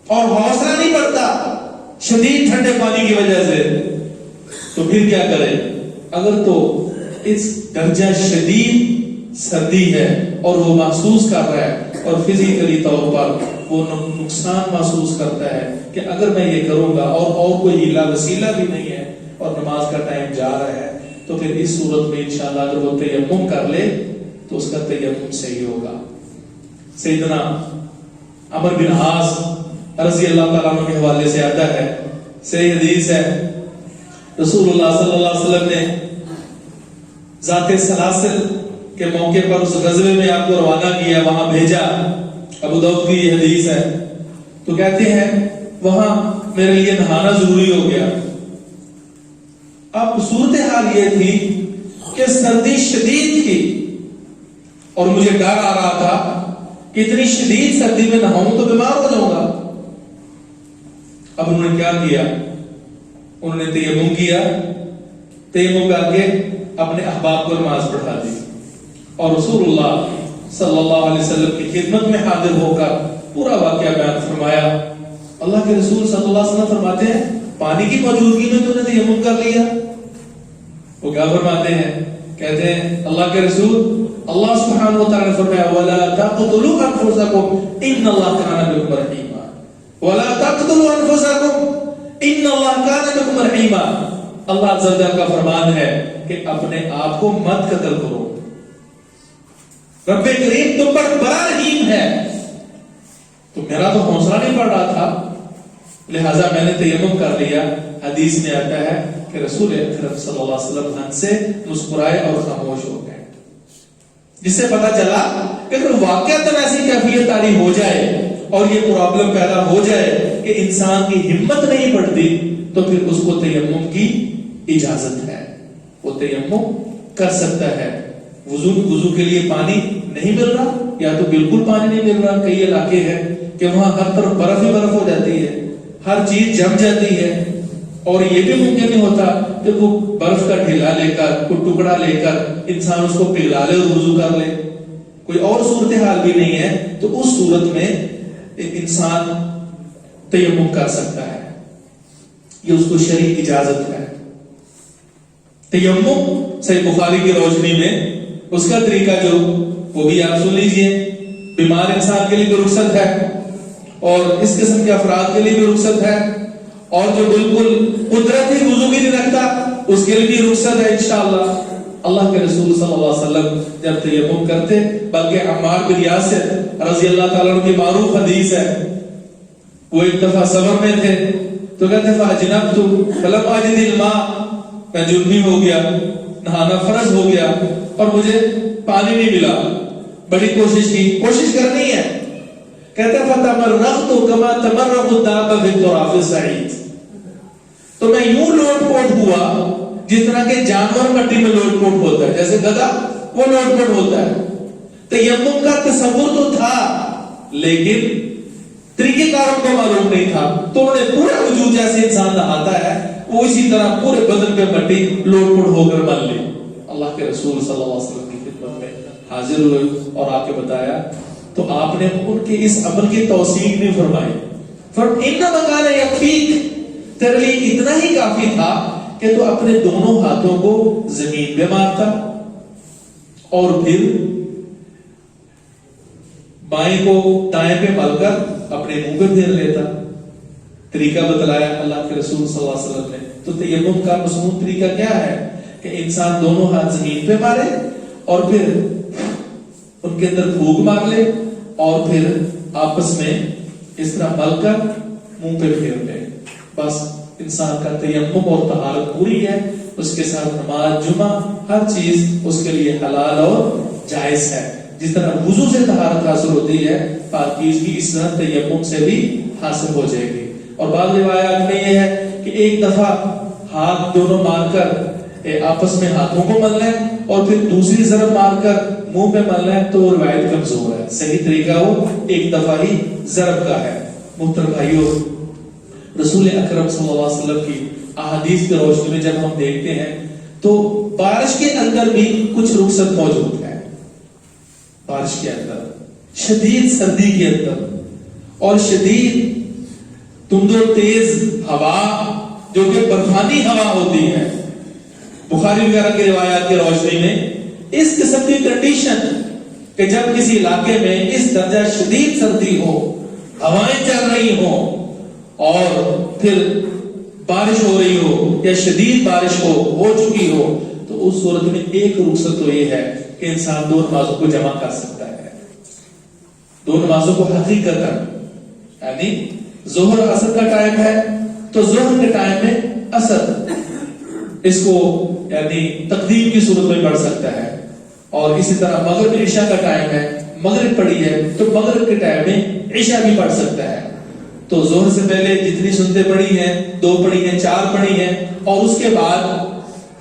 اور حوصلہ نہیں پڑتا شدید ٹھنڈے پانی کی وجہ سے. تو پھر کیا کرے؟ اگر تو اس درجہ شدید سردی ہے اور وہ محسوس کر رہا ہے اور فزیکلی طور پر وہ نقصان محسوس کرتا ہے کہ اگر میں یہ کروں گا اور کوئی ہیلا وسیلہ بھی نہیں ہے اور نماز کا ٹائم جا رہا ہے، تو پھر اس صورت میں انشاءاللہ اگر وہ تیمم کر لے تو اس کا تیمم صحیح ہوگا. سیدنا عمر بن عاص رضی اللہ تعالیٰ عنہ کے حوالے سے آتا ہے، صحیح حدیث ہے، رسول اللہ صلی اللہ علیہ وسلم نے ذات سلاسل کے موقع پر اس غزوے میں آپ کو روانہ کیا، وہاں بھیجا. ابو داؤد کی یہ حدیث ہے. تو کہتے ہیں وہاں میرے لیے نہانا ضروری ہو گیا. اب صورتحال یہ تھی کہ سردی شدید تھی اور مجھے ڈر آ رہا تھا کہ اتنی شدید سردی میں نہاؤں تو بیمار ہو جاؤں گا. اب انہوں نے کیا کیا؟ انہوں نے تیمم کیا، تیمم کر کے اپنے احباب کو نماز پڑھا دی اور رسول اللہ صلی اللہ علیہ وسلم کی خدمت میں حاضر ہو کر پورا واقعہ بیان فرمایا. اللہ کے رسول صلی اللہ علیہ وسلم فرماتے ہیں پانی کی موجودگی میں تو نے تیمم کر لیا. وہ کیا فرماتے ہیں؟ کہتے ہیں اللہ کے رسول، اللہ سبحانہ و تعالی نے فرمایا وَلَا تَقْتُلُوا أَنفُسَكُمْ إِنَّ اللَّهَ كَانَ بِكُمْ رَحِيمًا. وَلَا تَقْتُلُوا أَنفُسَكُمْ إِنَّ اللَّهَ كَانَ بِكُمْ رَحِيمًا. اللہ عز و جل کا فرمان ہے کہ اپنے آپ کو مت قتل کرو، رب کریم تم پر بڑا رحیم ہے. تو میرا تو حوصلہ نہیں پڑ رہا تھا، لہذا میں نے تیمم کر لیا. حدیث میں آتا ہے کہ رسول اکرم صلی اللہ علیہ وسلم ہنس سے مسکرائے اور خاموش ہو گئے، جس سے پتا چلا کہ اگر واقعتاً ایسی کیفیت طاری ہو جائے اور یہ پرابلم پیدا ہو جائے کہ انسان کی ہمت نہیں پڑتی تو پھر اس کو تیمم کی اجازت ہے، وہ تیمم کر سکتا ہے. وضو کے لیے پانی نہیں مل رہا یا تو بالکل پانی نہیں مل رہا. کئی علاقے ہیں کہ وہاں ہر طرف برف ہی برف ہو جاتی ہے، ہر چیز جم جاتی ہے اور یہ بھی ممکن نہیں ہوتا کہ وہ برف کا ڈھیلا لے کر، کوئی ٹکڑا لے کر انسان اس کو پگھلا لے اور وضو کر لے. کوئی اور صورتحال بھی نہیں ہے تو اس صورت میں انسان تیمم کر سکتا ہے، یہ اس کو شرعی اجازت ہے. تیمم صحیح بخاری کی روشنی میں اس کا طریقہ جو وہ بھی آپ سن لیجئے. بیمار انسان کے لیے بھی رخصت ہے اور اس قسم کے افراد کے لیے بھی رخصت ہے، اور جو بالکل قدرتی وضو بھی نہیں رکھتا اس کے لیے بھی رخصت ہے انشاءاللہ. اللہ کے رسول صلی اللہ علیہ وسلم جب تیمم کرتے، بلکہ عمار بن یاسر رضی اللہ تعالیٰ عنہ کی معروف حدیث ہے، وہ ایک دفعہ سفر میں تھے تو کہتے فَأَجْنَبْتُ فَلَمْ أَجِدِ الْمَاءَ، میں جنبی ہو گیا، نہانا فرض ہو گیا اور مجھے پانی نہیں ملا. بڑی کوشش کی، کوشش کرنی ہے. کہتے فَتَمَرَّغْتُ كَمَا تَمَرَّغُ الدَّابَّةُ فِي التُّرَابِ الصَّعِيدِ، تو میں یوں لوٹ پوٹ ہوا جس طرح کے جانور مٹی میں لوٹ پوٹ ہوتا ہے، جیسے گدھا وہ لوٹ پوٹ ہوتا ہے. تیمم کا تصور تو تھا لیکن طریقہ کاروں کو معلوم نہیں تھا، تو انہوں نے پورا وجود جیسے انسان نہاتا ہے وہ اسی طرح پورے بدن پہ مٹی لوٹ پوٹ ہو کر مل لی۔ اللہ کے رسول صلی اللہ علیہ وسلم کی خدمت میں حاضر ہوئے اور آ کے بتایا تو آپ نے ان کے اس عمل کی توثیق نہیں فرمائی، فَإِنَّمَا كَانَ يَكْفِيكَ، تیرے لیے اتنا ہی کافی تھا کہ تو اپنے دونوں ہاتھوں کو زمین پہ مارتا اور پھر بائیں کو دائیں پہ مل کر اپنے منہ پہ پھیر لیتا۔ طریقہ بتلایا اللہ کے رسول صلی اللہ علیہ وسلم نے۔ تو تیمم کا مسنون طریقہ کیا ہے کہ انسان دونوں ہاتھ زمین پہ مارے اور پھر ان کے اندر پھونک مار لے اور پھر آپس میں اس طرح مل کر منہ پہ پھیر لے، بس انسان کا تیمم اور طہارت پوری ہے۔ اس کے ساتھ نماز جمعہ ہر چیز اس کے لیے حلال اور جائز ہے۔ جس طرح وضو سے طہارت حاصل ہوتی ہے، پاکیزگی اس طرح تیمم سے بھی حاصل ہو جائے گی۔ اور بعض روایات میں یہ ہے کہ ایک دفعہ ہاتھ دونوں مار کر آپس میں ہاتھوں کو مل لیں اور پھر دوسری ضرب مار کر منہ پہ مل لیں، تو روایت کمزور ہے۔ صحیح طریقہ وہ ایک دفعہ ہی ضرب کا ہے۔ محترم بھائیو، رسول اکرم صلی اللہ علیہ وسلم کی احادیث کی روشنی میں جب ہم دیکھتے ہیں تو بارش کے اندر بھی کچھ رخصت موجود ہے۔ بارش کے اندر، شدید سردی کے اندر اور شدید تند و تیز ہوا جو کہ برفانی ہوا ہوتی ہے، بخاری وغیرہ کی روایات کی روشنی میں اس قسم کی کنڈیشن کہ جب کسی علاقے میں اس درجہ شدید سردی ہو، ہوائیں چل رہی ہوں اور پھر بارش ہو رہی ہو یا شدید بارش ہو چکی ہو، تو اس صورت میں ایک رخصت تو یہ ہے کہ انسان دو نمازوں کو جمع کر سکتا ہے، دو نمازوں کو حقیقتاً، یعنی ظہر عصر کا ٹائم ہے تو ظہر کے ٹائم میں عصر اس کو یعنی تقدیم کی صورت میں پڑھ سکتا ہے، اور اسی طرح مغرب عشاء کا ٹائم ہے، مغرب پڑھی ہے تو مغرب کے ٹائم میں عشاء بھی پڑھ سکتا ہے۔ تو ظہر سے پہلے جتنی سنتیں پڑھی ہیں، 2 پڑھی ہیں، 4 پڑھی ہیں، اور اس کے بعد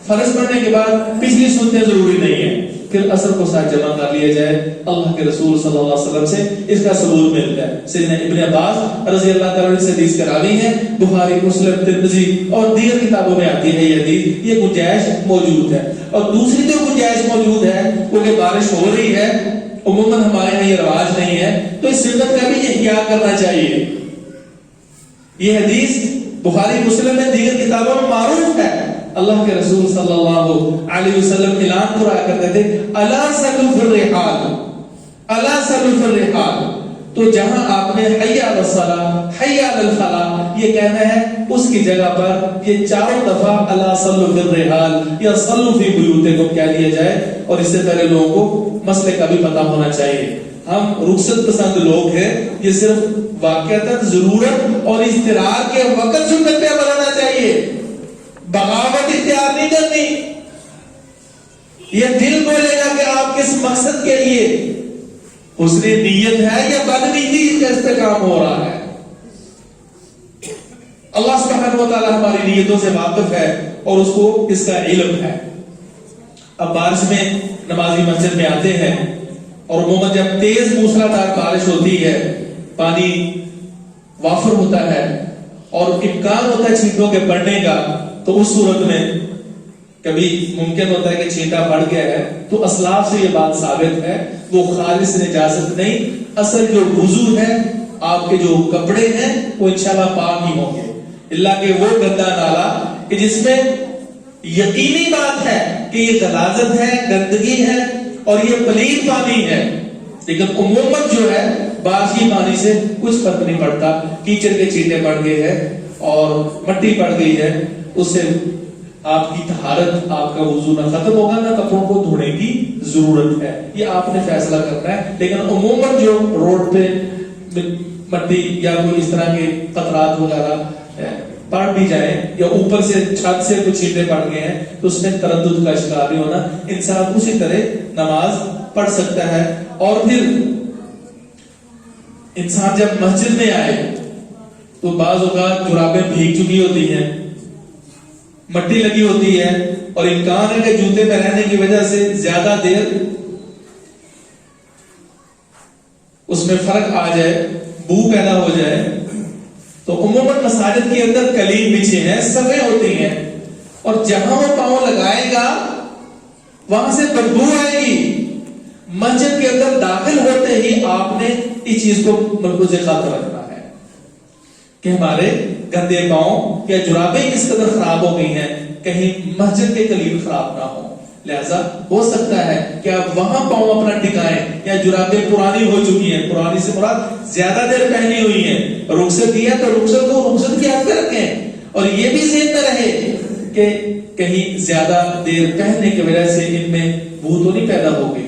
فرض پڑھنے کے بعد پچھلی سنتیں ضروری نہیں ہیں، پھر عصر کو ساتھ جمع کر لیا جائے۔ اللہ کے رسول صلی اللہ علیہ وسلم سے اس کا ثبوت ملتا ہے۔ سیدنا ابن عباس رضی اللہ تعالیٰ عنہ سے حدیث کراوی ہے، بخاری، مسلم، ترمذی اور دیگر کتابوں میں آتی ہے یہ حدیث، یہ گنجائش موجود ہے۔ اور دوسری جو گنجائش موجود ہے وہ کہ بارش ہو رہی ہے، عموماً ہمارے یہاں یہ رواج نہیں ہے، تو اس سنت کا بھی احتیاط کرنا چاہیے۔ یہ حدیث بخاری، مسلم میں دیگر کتابوں میں معروف ہے۔ اللہ کے رسول صلی اللہ علیہ وسلم اعلان کرایا کرتے تھے، الا صلوا فی الرحال، الا صلوا فی الرحال، تو جہاں آپ نے حی علی الصلاۃ، حی علی الفلاح یہ کہنا ہے، اس کی جگہ پر یہ 4 دفعہ الا صلوا فی الرحال یا صلوا فی بیوتکم کہہ دیا جائے۔ اور اس سے پہلے لوگوں کو مسئلے کا بھی پتہ ہونا چاہیے۔ ہم رخصت پسند لوگ ہیں، یہ صرف واقعتاً ضرورت اور اضطرار کے وقت سنت پہ بنانا چاہیے، بغاوت اختیار نہیں کرنی۔ یہ دل بولے گا کہ آپ کس مقصد کے لیے، حسن نیت ہے یا بدنیتی کا استحکام ہو رہا ہے۔ اللہ سبحانہ و تعالی ہماری نیتوں سے واقف ہے اور اس کو اس کا علم ہے۔ اب بارش میں نمازی مسجد میں آتے ہیں اور عموماً جب تیز موسلادھار بارش ہوتی ہے، پانی وافر ہوتا ہے اور امکان ہوتا ہے چھینٹوں کے پڑنے کا، تو اس صورت میں کبھی ممکن ہوتا ہے کہ چھینٹا پڑ گیا ہے، تو اسلاف سے یہ بات ثابت ہے وہ خالص نجاست نہیں، اصل جو وضو ہے، آپ کے جو کپڑے ہیں وہ انشاءاللہ پاک ہی ہوں گے، اللہ کہ وہ گندا نالا کہ جس میں یقینی بات ہے کہ یہ غلاظت ہے، گندگی ہے اور یہ پلید پانی ہے، لیکن عموماً جو ہے بارشی پانی سے کچھ فرق نہیں پڑتا، کیچڑ کے چھینٹے پڑ گئے ہیں اور مٹی پڑ گئی ہے، اس سے آپ کی طہارت، آپ کا وضو نہ ختم ہوگا نہ کپڑوں کو دھونے کی ضرورت ہے، یہ آپ نے فیصلہ کرنا ہے۔ لیکن عموماً جو روڈ پہ مٹی یا کوئی اس طرح کے قطرات وغیرہ پڑ بھی جائیں یا اوپر سے چھت سے کچھ چھینٹے پڑ گئے ہیں، تو اس میں تردد کا شکار نہیں ہونا، انسان اسی طرح نماز پڑھ سکتا ہے۔ اور پھر انسان جب مسجد میں آئے تو بعض اوقات جرابیں بھیگ چکی ہوتی ہیں، مٹی لگی ہوتی ہے اور امکان ہے کہ جوتے میں رہنے کی وجہ سے زیادہ دیر اس میں فرق آ جائے، بو پیدا ہو جائے، تو عموماً مساجد کے اندر قلیم بچھے ہیں، صفیں ہوتی ہیں، اور جہاں وہ پاؤں لگائے گا وہاں سے بدبو آئے گی۔ مسجد کے اندر داخل ہوتے ہی آپ نے اس چیز کو ملحوظ خاطر رکھنا ہے کہ ہمارے گندے پاؤں یا جرابیں کس قدر خراب ہو گئی ہیں، کہیں مسجد کے قلیب خراب نہ ہو۔ لہذا ہو سکتا ہے کہ آپ وہاں پاؤں اپنا ٹکائیں، یا جرابیں پرانی ہو چکی ہیں، پرانی سے مراد زیادہ دیر پہنی ہوئی ہیں، رخصت دیا تو رخصت کو رخصت کی حد پہ رکھیں، اور یہ بھی ذہن میں رہے کہ کہیں زیادہ دیر پہننے کی وجہ سے ان میں بو تو نہیں پیدا ہو گئی۔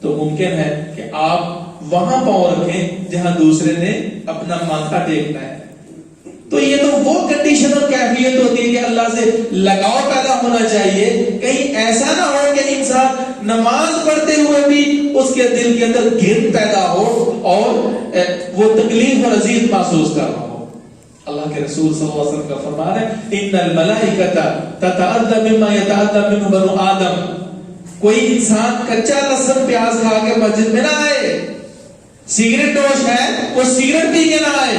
تو ممکن ہے کہ آپ وہاں پاؤں رکھیں جہاں دوسرے نے اپنا ماتھا ٹیکنا ہے۔ تو یہ تو وہ کنڈیشن اور کیفیت ہوتی ہے کہ اللہ سے لگاؤ پیدا ہونا چاہیے، کہیں ایسا نہ ہو کہ انسان نماز پڑھتے ہوئے بھی اس کے دل کے اندر گرد پیدا ہو اور وہ تکلیف اور عزیز محسوس کر رہا ہو۔ اللہ کے رسول صلی اللہ علیہ وسلم کا فرمان ہے ان الملائکۃ تتأذى مما يتأذى منه بنو آدم، کوئی انسان کچا لہسن پیاز کھا کے مسجد میں نہ آئے، سگریٹ نوش ہے وہ سگریٹ پی کے نہ آئے،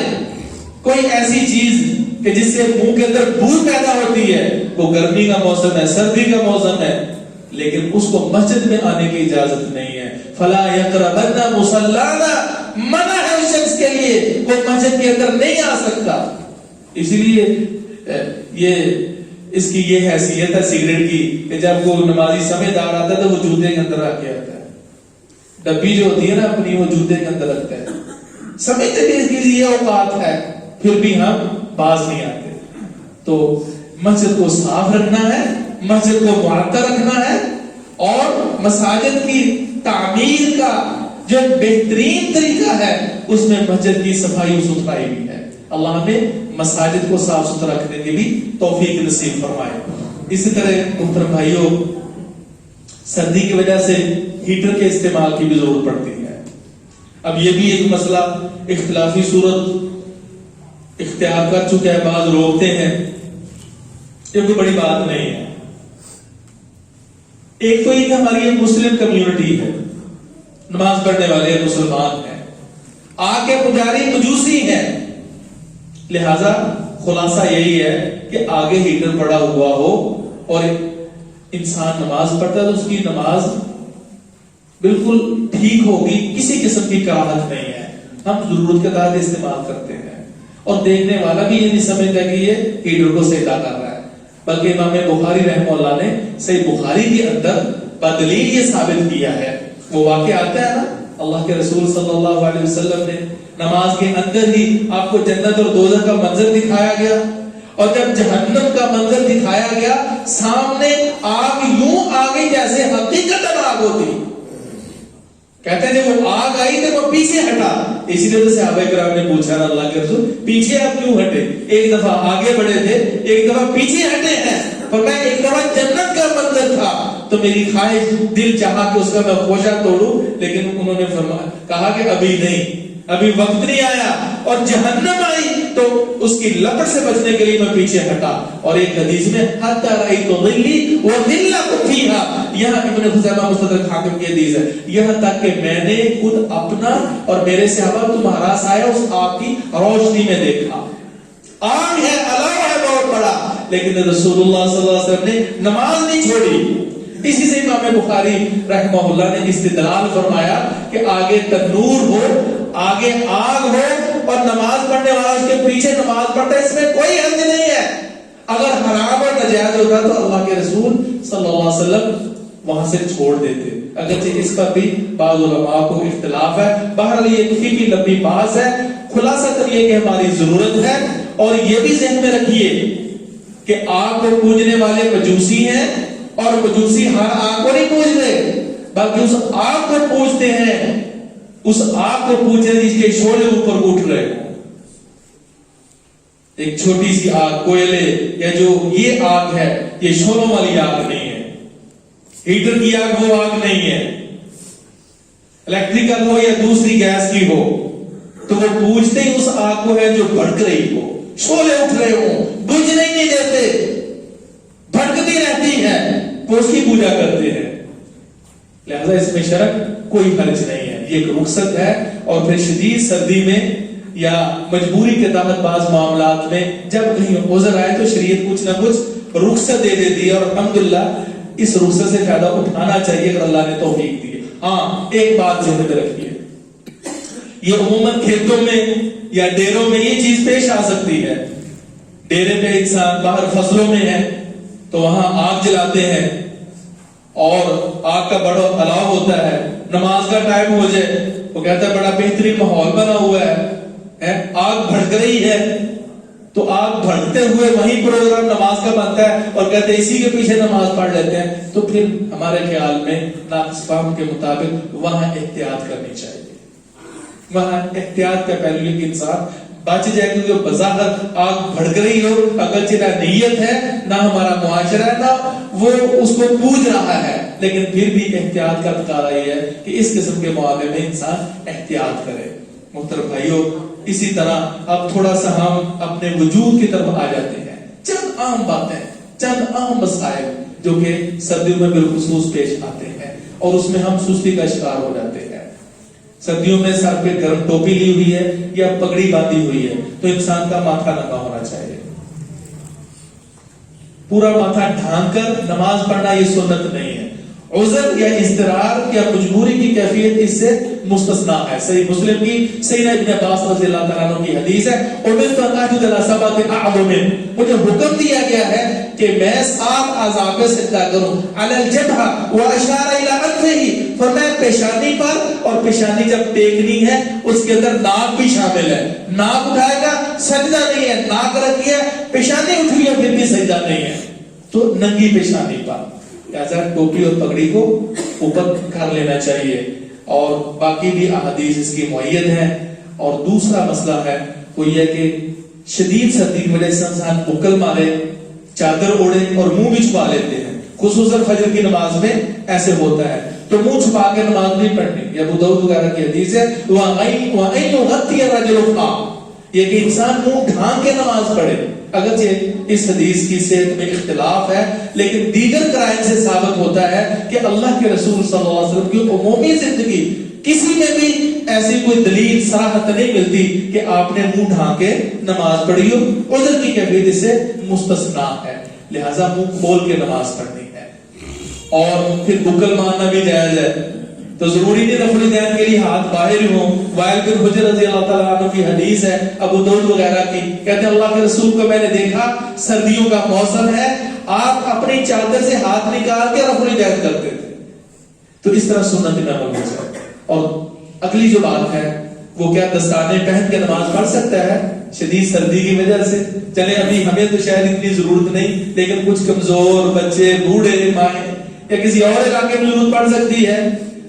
کوئی ایسی چیز کہ جس سے منہ کے اندر بو پیدا ہوتی ہے، وہ گرمی کا موسم ہے، سردی کا موسم ہے، لیکن اس کو مسجد میں آنے کی اجازت نہیں ہے۔ فلا يقربن مصلانا، منع ہے اس شخص کے لیے، وہ مسجد کے اندر نہیں آ سکتا۔ اسی لیے یہ اس کی یہ حیثیت ہے سگریٹ کی کہ جب کوئی نمازی سمجھدار آتا ہے تو وہ جوتے کے اندر رکھ کے آتا ہے، ڈبی جو ہوتی ہے نا اپنی وہ جوتے کے اندر رکھتا ہے، سمجھتے کہ اس کی یہ اوقات ہے، پھر بھی ہم باز نہیں آتے۔ تو مسجد کو صاف رکھنا ہے، مسجد کو معطر رکھنا ہے، اور مساجد کی تعمیر کا جو بہترین طریقہ ہے اس میں مسجد کی صفائی و ستھرائی بھی ہے۔ اللہ ہمیں مساجد کو صاف ستھرا رکھنے کی بھی توفیق نصیب فرمائے۔ اسی طرح محترم بھائیوں، سردی کی وجہ سے ہیٹر کے استعمال کی بھی ضرورت پڑتی ہے۔ اب یہ بھی ایک مسئلہ اختلافی صورت اختیار کر چکے ہیں، بعض روکتے ہیں، یہ کوئی بڑی بات نہیں ہے۔ ایک تو یہ کہ ہماری ایک مسلم کمیونٹی ہے، نماز پڑھنے والے مسلمان ہیں، آگ کے پجاری مجوسی ہیں، لہذا خلاصہ یہی ہے کہ آگے ہیٹر پڑا ہوا ہو اور انسان نماز پڑھتا ہے تو اس کی نماز بالکل ٹھیک ہوگی، کسی قسم کی کراہت نہیں ہے، ہم ضرورت کے تحت استعمال کرتے ہیں، اور دیکھنے والا بھی یہ نہیں سمجھتا کہ یہ ہیٹر کو سیدھا کر رہا ہے۔ بلکہ امام بخاری رحمہ اللہ نے صحیح بخاری کے اندر بدلیل یہ ثابت کیا ہے، وہ واقعہ آتا ہے نا، اللہ کے رسول صلی اللہ علیہ وسلم نے نماز کے اندر ہی آپ کو جنت اور دوزخ کا منظر دکھایا گیا، اور جب جہنم کا منظر دکھایا گیا سامنے آگ یوں آ گئی جیسے حقیقتاً آگ ہوتی، کہتے ہیں جب وہ آگ آئی تو وہ پیچھے ہٹا، اسی لیے صحابہ کرام نے پوچھا نا اللہ کے رسول پیچھے آپ کیوں ہٹے؟ ایک دفعہ آگے بڑھے تھے، ایک دفعہ پیچھے ہٹے ہیں، پر میں ایک دفعہ جنت کا منظر تھا تو میری خواہش دل چاہا کہ اس کا میں خوشہ توڑوں، لیکن انہوں نے فرمایا کہا کہ ابھی نہیں، ابھی وقت نہیں آیا، اور جہنم آئی تو اس کی لپٹ سے بچنے کے لیے میں پیچھے ہٹا۔ اور ایک حدیث میں حتی رأیت ظلی وظلکم فیہا، یہاں ابن خزیمہ مستدرک حاکم کی حدیث ہے، یہاں تک کہ میں نے خود اپنا اور میرے صحابہ تمہارا سایہ اس آگ کی روشنی میں دیکھا۔ آگ ہے، عذاب ہے بہت بڑا، لیکن رسول اللہ صلی اللہ علیہ وسلم نے نماز نہیں چھوڑی۔ اسی سے امام بخاری رحمہ اللہ نے استدلال فرمایا کہ آگے تنور ہو، آگے آگ ہو، اور نماز پڑھنے والا اس کے پیچھے نماز پڑھتا ہے، اس میں کوئی حرج نہیں ہے۔ اگر حرام اور ناجائز ہوتا تو اللہ کے رسول صلی اللہ علیہ وسلم وہاں سے چھوڑ دیتے، اگرچہ اس پر بھی بعض علماء کو اختلاف ہے۔ بہرحال یہ کسی کی لمبی بحث ہے، خلاصہ تو یہ کہ ہماری ضرورت ہے، اور یہ بھی ذہن میں رکھیے کہ آگ کو پوجنے والے مجوسی ہیں، اور مجوسی ہر آگ کو نہیں پوجتے بلکہ اس آگ کو پوجتے ہیں، اس آگ کو پوجتے جس کے شعلے اوپر اٹھ رہے ہوں۔ ایک چھوٹی سی آگ، کوئلے یا جو یہ آگ ہے، یہ شعلوں والی آگ نہیں ہے، ہیٹر کی آگ وہ آگ نہیں ہے، الیکٹریکل ہو یا دوسری گیس کی ہو، تو وہ پوجتے ہی اس آگ کو ہے جو بھڑک رہی ہو، شعلے اٹھ رہے ہوں، بجھنے ہی نہیں دیتے، بھڑکتی رہتی ہے، وہ اس کی پوجا کرتے ہیں۔ لہذا اس میں شرک کوئی حرج نہیں ہے۔ یہ ایک رخصت ہے. اور پھر شدید سردی میں یا مجبوری کے تحت بعض معاملات میں جب کہیں عذر آئے تو شریعت کچھ نہ کچھ رخصت دے دیتی ہے, اور الحمدللہ اس رخصت سے فائدہ اٹھانا چاہیے اگر اللہ نے توفیق دی. ہاں ایک بات ذہن میں رکھیے, یہ عموماً کھیتوں میں یا ڈیروں میں یہ چیز پیش آ سکتی ہے. ڈیرے پہ انسان باہر فصلوں میں ہے تو وہاں آگ جلاتے ہیں اور آگ کا بڑا الاؤ ہوتا ہے, نماز کا ٹائم ہو جائے وہ کہتا ہے بڑا بہترین ماحول بنا ہوا ہے, آگ بھڑک رہی ہے تو آگ بھڑکتے ہوئے وہیں پروگرام نماز کا بنتا ہے اور کہتے ہیں اسی کے پیچھے نماز پڑھ لیتے ہیں. تو پھر ہمارے خیال میں ناقص فہم کے مطابق وہاں احتیاط کرنی چاہیے. وہاں احتیاط کا پہلو یہ کہ انسان بچ جائے, کیونکہ بظاہر آگ بھڑک رہی ہو, اگرچہ نہ نیت ہے نہ ہمارا معاشرہ ہے نہ وہ اس کو پوج رہا ہے, لیکن پھر بھی احتیاط کا تقاضا یہ ہے کہ اس قسم کے معاملے میں انسان احتیاط کرے. محترم بھائیو, اسی طرح اب تھوڑا سا ہم اپنے وجود کی طرف آ جاتے ہیں. چند عام باتیں, چند عام مسائل جو کہ سردیوں میں بالخصوص پیش آتے ہیں اور اس میں ہم سستی کا شکار ہو جاتے ہیں. سردیوں میں سر پہ گرم ٹوپی لی ہوئی ہے یا پگڑی باندھی ہوئی ہے تو انسان کا ماتھا ننگا ہونا چاہیے. پورا ماتھا ڈھانک کر نماز پڑھنا یہ سنت نہیں ہے. عذر یا اضطرار یا مجبوری کی کیفیت اس سے مستثنا ہے. صحیح مسلم کی سیدنا ابن عباس رضی اللہ تعالیٰ عنہ کی حدیث ہے, امرت ان اسجد علی سبعۃ اعظم, مجھے حکم دیا گیا ہے کہ میں 7 اعضاء پہ سجدہ کروں. علی الجبہہ واشار الی انفہ, فرمایا پیشانی پر, اور پیشانی جب ٹیکنی ہے اس کے اندر ناک بھی شامل ہے. ناک اٹھائے گا سجدہ نہیں ہے, ناک رکھی ہے پیشانی اٹھی ہے پھر بھی سجدہ نہیں ہے. تو ننگی پیشانی پر لہذا ٹوپی اور پگڑی کو اوپر کر لینا چاہیے, اور باقی بھی احادیث اس کی مؤید ہیں. اور دوسرا مسئلہ ہے وہ یہ کہ شدید سردی کی وجہ سے انسان بکل مارے, چادر اوڑے اور منہ بھی چھپا لیتے ہیں. خصوصاً فجر کی نماز میں ایسے ہوتا ہے تو منہ چھپا کے نماز نہیں پڑھنی. یہ ابو داؤد وغیرہ کی حدیث ہے وَأَيْنُ غَطِّيَ الرَّجُلُ فَاهُ, یہ کہ انسان منہ ڈھانک کے نماز پڑھے. اگرچہ اس حدیث کی صحت میں اختلاف ہے لیکن دیگر قرائن سے ثابت ہوتا ہے کہ اللہ کے رسول صلی اللہ علیہ وسلم کی عمومی زندگی کسی میں بھی ایسی کوئی دلیل صراحت نہیں ملتی کہ آپ نے منہ ڈھانکے نماز پڑھی ہو. عذر کی کیفیت اس سے مستثنا ہے, لہذا منہ کھول کے نماز پڑھنی ہے. اور پھر بکل مارنا بھی جائز ہے, تو ضروری نہیں رفع الیدین کے لیے ہاتھ باہر ہوں. وائل بن حجر رضی اللہ تعالیٰ عنہ کی حدیث ہے ابو داؤد وغیرہ کی, کہتے ہیں اللہ کے رسول کو میں نے دیکھا, سردیوں کا موسم ہے, آپ اپنی چادر سے ہاتھ نکال کے رفع الیدین کرتے تھے. تو اس طرح سنت میں عمل ہو جائے. اور اگلی جو بات ہے وہ کیا دستانے پہن کے نماز پڑھ سکتا ہے شدید سردی کی وجہ سے؟ چلے ابھی ہمیں تو شاید اتنی ضرورت نہیں, لیکن کچھ کمزور بچے, بوڑھے, مائیں یا کسی اور علاقے میں ضرورت پڑ سکتی ہے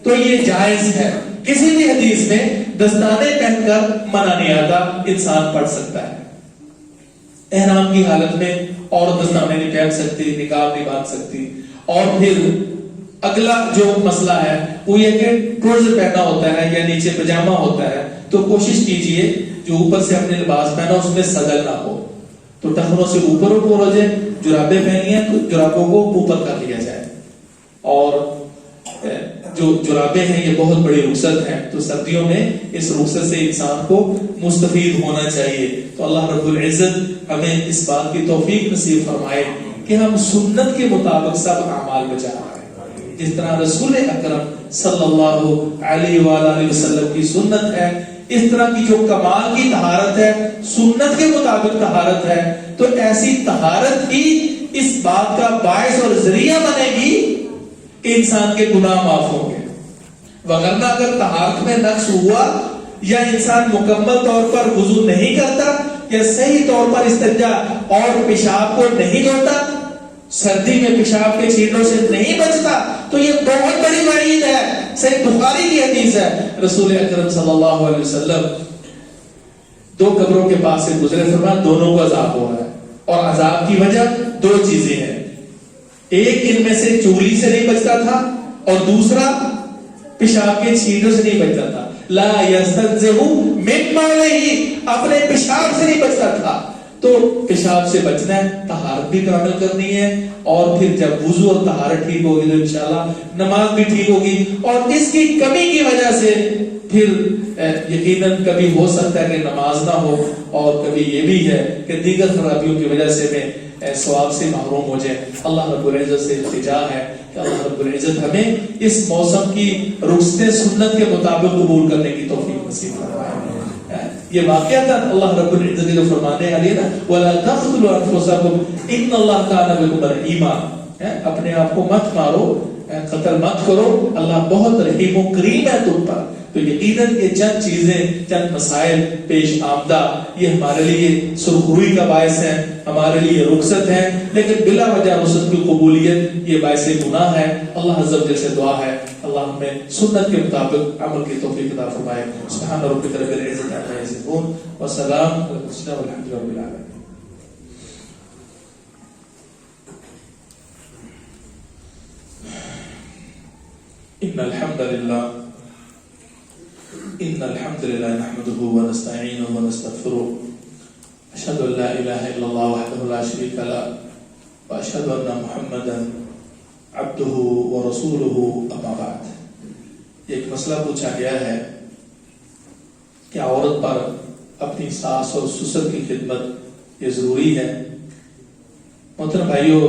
تو یہ جائز ہے. کسی بھی حدیث میں دستانے پہن کر منع نہیں آتا, انسان پڑھ سکتا ہے. احرام کی حالت میں عورت دستانے نہیں پہن سکتی, نقاب نہیں باندھ سکتی. اور پھر اگلا جو مسئلہ ہے وہ یہ کہ ٹروزر پہنا ہوتا ہے یا نیچے پجامہ ہوتا ہے تو کوشش کیجئے جو اوپر سے اپنے لباس پہنا اس میں سدل نہ ہو, تو ٹخنوں سے اوپر ہو جائے. جرابیں پہنی ہیں تو جرابوں کو اوپر کر لیا جائے. اور جو جرابیں ہیں یہ بہت بڑی رخصت ہے, تو سردیوں میں اس رخصت سے انسان کو مستفید ہونا چاہیے. تو اللہ رب العزت ہمیں اس بات کی توفیق نصیب فرمائے کہ ہم سنت کے مطابق سب اعمال بجا رہے ہیں. جس طرح رسول اکرم صلی اللہ علیہ وآلہ وسلم کی سنت ہے, اس طرح کی جو کمال کی طہارت ہے سنت کے مطابق طہارت ہے, تو ایسی طہارت ہی اس بات کا باعث اور ذریعہ بنے گی کہ انسان کے گناہ معاف ہوں گے. وگرنہ اگر طہارت میں نقص ہوا یا انسان مکمل طور پر وضو نہیں کرتا یا صحیح طور پر استنجا اور پیشاب کو نہیں دھوتا, سردی میں پیشاب کے چھینٹوں سے نہیں بچتا, تو یہ بہت بڑی وعید ہے. صحیح بخاری کی حدیث ہے, رسول اکرم صلی اللہ علیہ وسلم 2 قبروں کے پاس سے گزرے, فرمایا دونوں کو عذاب ہو رہا ہے, اور عذاب کی وجہ 2 چیزیں ہیں. ایک ان میں سے چولی سے نہیں بچتا تھا اور دوسرا پیشاب کے چھینٹوں سے نہیں بچتا تھا. لا یستنزہ من مائہ, اپنے پیشاب سے نہیں بچتا تھا. تو پیشاب سے بچنا ہے، طہارت بھی کامل کرنی ہے، اور پھر جب وضو اور طہارت ٹھیک ہوگی تو انشاءاللہ نماز بھی ٹھیک ہوگی. اور اس کی کمی کی وجہ سے پھر یقیناً کبھی ہو سکتا ہے کہ نماز نہ ہو، اور کبھی یہ بھی ہے کہ دیگر خرابیوں کی وجہ سے میں ثواب سے محروم ہو جائے. اللہ رب العزت سے التجا ہے کہ اللہ رب العزت ہمیں اس موسم کی رخصت سنت کے مطابق قبول کرنے کی توفیق نصیب فرمائے. یہ واقعہ تھا اللہ رب العزت جو فرمانے علی نا وَلَا تَقْتُلُوا أَنفُسَكُمْ إِنَّ اللَّهَ كَانَ بِكُمْ رَحِيمًا. اپنے آپ کو مت مارو، قتل مت کرو، اللہ بہت رحیم و کریم ہے تم پر. تو یقیناً یہ چند چیزیں، چند مسائل پیش آمدہ، یہ ہمارے لیے سرخروئی کا باعث ہے، ہمارے لیے رخصت ہے، لیکن بلا وجہ رخصت کی قبولیت یہ باعث گناہ ہے. اللہ عز و جل سے دعا ہے اللہ ہمیں سنت کے مطابق عمل کی توفیق عطا فرمائے. سبحان ربک رب العزت عما یصفون وسلام علی المرسلین والحمد للہ رب العالمین. إن الحمد لله نحمده ونستعينه ونستغفره أشهد أن لا إله إلا الله وحده لا شريك له وأشهد أن محمدا عبده ورسوله أما بعد. ایک مسئلہ پوچھا گیا ہے کہ عورت پر اپنی ساس اور سسر کی خدمت یہ ضروری ہے. محترم بھائیو،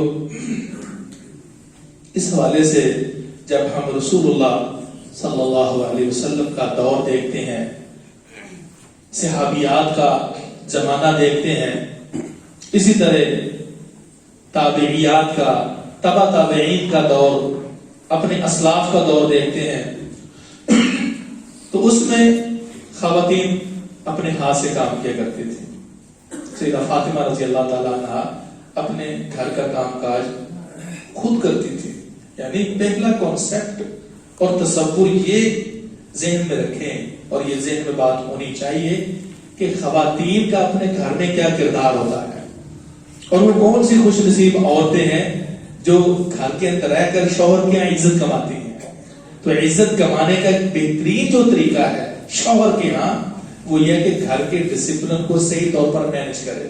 اس حوالے سے جب ہم رسول اللہ صلی اللہ علیہ وسلم کا دور دیکھتے ہیں، صحابیات کا زمانہ دیکھتے ہیں، اسی طرح تابعیات کا، تبع تابعین کا دور، اپنے اسلاف کا دور دیکھتے ہیں، تو اس میں خواتین اپنے ہاتھ سے کام کیا کرتی تھی. سیدہ فاطمہ رضی اللہ تعالیٰ عنہ اپنے گھر کا کام کاج خود کرتی تھی. یعنی پہلا کانسیپٹ اور تصور یہ ذہن میں رکھیں اور یہ ذہن میں بات ہونی چاہیے کہ خواتین کا اپنے گھر میں کیا کردار ہوتا ہے، اور وہ کون سی خوش نصیب عورتیں ہیں جو گھر کے اندر رہ کر شوہر کی عزت کماتی ہیں. تو عزت کمانے کا ایک بہترین جو طریقہ ہے شوہر کے ہاں وہ یہ کہ گھر کے ڈسپلن کو صحیح طور پر مینج کرے.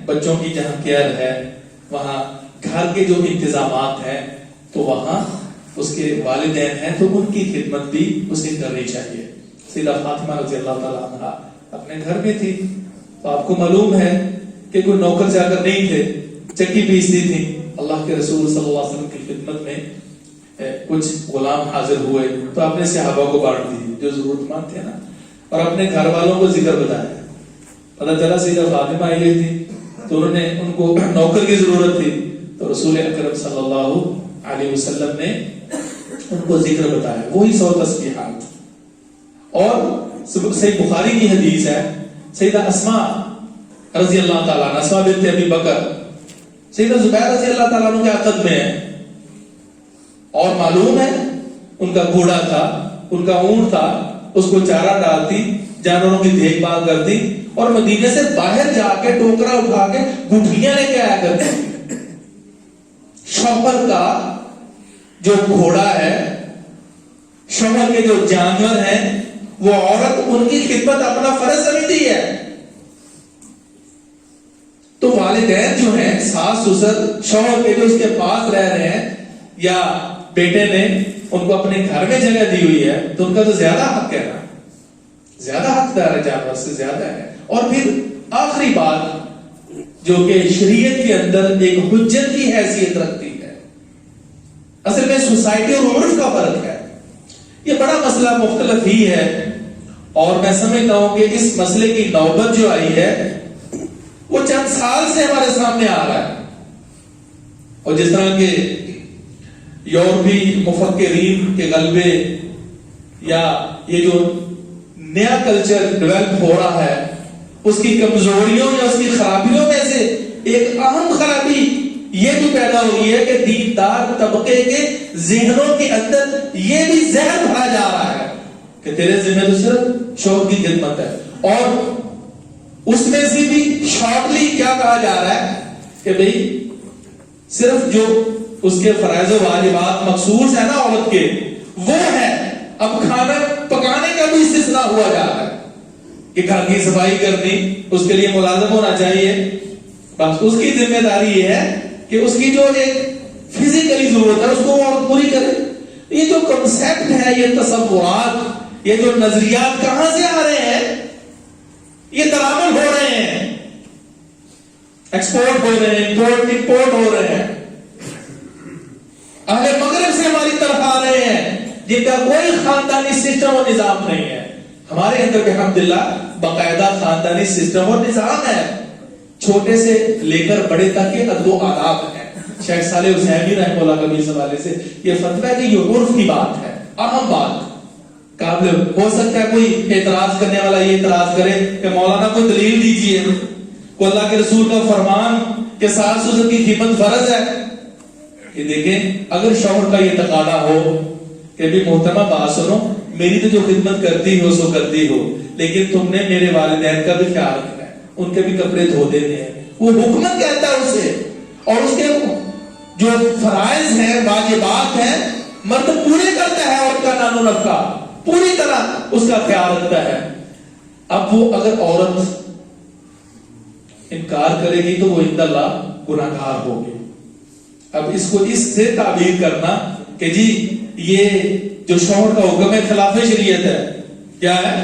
بچوں کی جہاں کیئر ہے، وہاں گھر کے جو انتظامات ہیں، تو وہاں اس کے والدین ہیں تو ان کی خدمت بھی اسے کرنی چاہیے. سیدہ فاطمہ رضی اللہ تعالیٰ عنہ اپنے گھر میں تھی، تو آپ کو معلوم ہے کہ کوئی نوکر جا کر نہیں تھے، چکی پیستی تھی. اللہ کے رسول صلی اللہ علیہ وسلم کی خدمت میں کچھ غلام حاضر ہوئے تو اپنے صحابہ کو بانٹ دی جو ضرورت مند تھے نا، اور اپنے گھر والوں کو ذکر بتایا. پتہ چلا سیدہ فاطمہ آئی ہوئی تھی تو انہوں نے ان کو نوکر کی ضرورت تھی، تو رسول اکرم صلی اللہ علیہ وسلم نے ان کو ذکر بتایا، وہی 100 تسبیحات. اور صحیح بخاری کی حدیث ہے، سیدہ اسماء رضی اللہ تعالیٰ عنہ، اسماء بنت ابی بکر سیدہ زبیر رضی اللہ تعالیٰ عنہ کے عقد میں ہے، اور معلوم ہے ان کا گھوڑا تھا، ان کا اونٹ تھا، اس کو چارہ ڈالتی، جانوروں کی دیکھ بھال کرتی، اور مدینے سے باہر جا کے ٹوکرا اٹھا کے گٹھلیاں لے کے آیا کرتی. شوہر کا جو گھوڑا ہے، شوہر کے جو جانور ہیں، وہ عورت ان کی خدمت اپنا فرض سمجھتی ہے. تو والدین جو ہیں، ساس سسر شوہر کے جو اس کے پاس رہ رہے ہیں، یا بیٹے نے ان کو اپنے گھر میں جگہ دی ہوئی ہے، تو ان کا تو زیادہ حق ہے نا، زیادہ حقدار ہے، جانور سے زیادہ ہے. اور پھر آخری بات جو کہ شریعت کے اندر ایک حجت کی حیثیت رکھتی ہے، اصل میں سوسائٹی اور عرف کا فرق ہے. یہ بڑا مسئلہ مختلف ہی ہے، اور میں سمجھتا ہوں کہ اس مسئلے کی نوبت جو آئی ہے وہ چند سال سے ہمارے سامنے آ رہا ہے. اور جس طرح کے یورپی مفکرین کے غلبے یا یہ جو نیا کلچر ڈیولپ ہو رہا ہے، اس کی کمزوریوں یا اس کی خرابیوں میں سے ایک اہم خرابی یہ بھی پیدا ہوئی ہے کہ دیندار طبقے کے ذہنوں کے اندر یہ بھی ذہن بھرا جا رہا ہے کہ تیرے ذمہ تو صرف شوہر کی خدمت ہے. اور اس میں سے بھی شارٹلی کیا کہا جا رہا ہے کہ بھئی صرف جو اس کے فرائض و واجبات مخصوص ہے نا عورت کے، وہ ہے. اب کھانا پکانے کا بھی استثناء ہوا جا رہا ہے. کہ گھر کی صفائی کرنی، اس کے لیے ملازم ہونا چاہیے، بس اس کی ذمہ داری یہ ہے کہ اس کی جو ایک فزیکلی ضرورت ہے اس کو وہ پوری کرے۔ یہ جو کنسیپٹ ہے، یہ تصورات، یہ جو نظریات کہاں سے آ رہے ہیں؟ یہ ترامل ہو رہے ہیں، ایکسپورٹ ہو رہے ہیں، امپورٹ ہو رہے ہیں، اہل مغرب سے ہماری طرف آ رہے ہیں جن کا کوئی خاندانی سسٹم اور نظام نہیں ہے۔ ہمارے اندر الحمدللہ باقاعدہ خاندانی سسٹم اور نظام ہے، چھوٹے سے لے کر بڑے تک کے ادب و آداب ہیں۔ شیخ صالح حسینی رحمہ اللہ کبھی اس حوالے سے یہ فتویٰ ہے کہ یہ عرف کی بات ہے، اہم بات۔ قابل ہو سکتا ہے کوئی اعتراض کرنے والا یہ اعتراض کرے کہ مولانا کو دلیل دیجئے، کو اللہ کے رسول کا فرمان کہ ساس سسر کی خدمت فرض ہے۔ کہ دیکھیں اگر شوہر کا یہ تقاضا ہو کہ بھی محترمہ بات سنو، میری تو جو خدمت کرتی ہو سو کرتی ہو، لیکن تم نے میرے والدین کا بھی خیال رکھنا ہے، ان کے بھی کپڑے دھو دینے ہیں، وہ حکمت کہتا ہے اسے، اور اس کے جو فرائض ہیں، واجبات ہیں، مرد پورے کرتا ہے، اور کا نان و نفقہ پوری طرح اس کا خیال رکھتا ہے۔ اب وہ اگر عورت انکار کرے گی تو وہ عند اللہ گناہگار ہوگی۔ اب اس کو اس سے تعبیر کرنا کہ جی یہ جو شوہر کا حکم ہے خلاف شریعت ہے، کیا ہے؟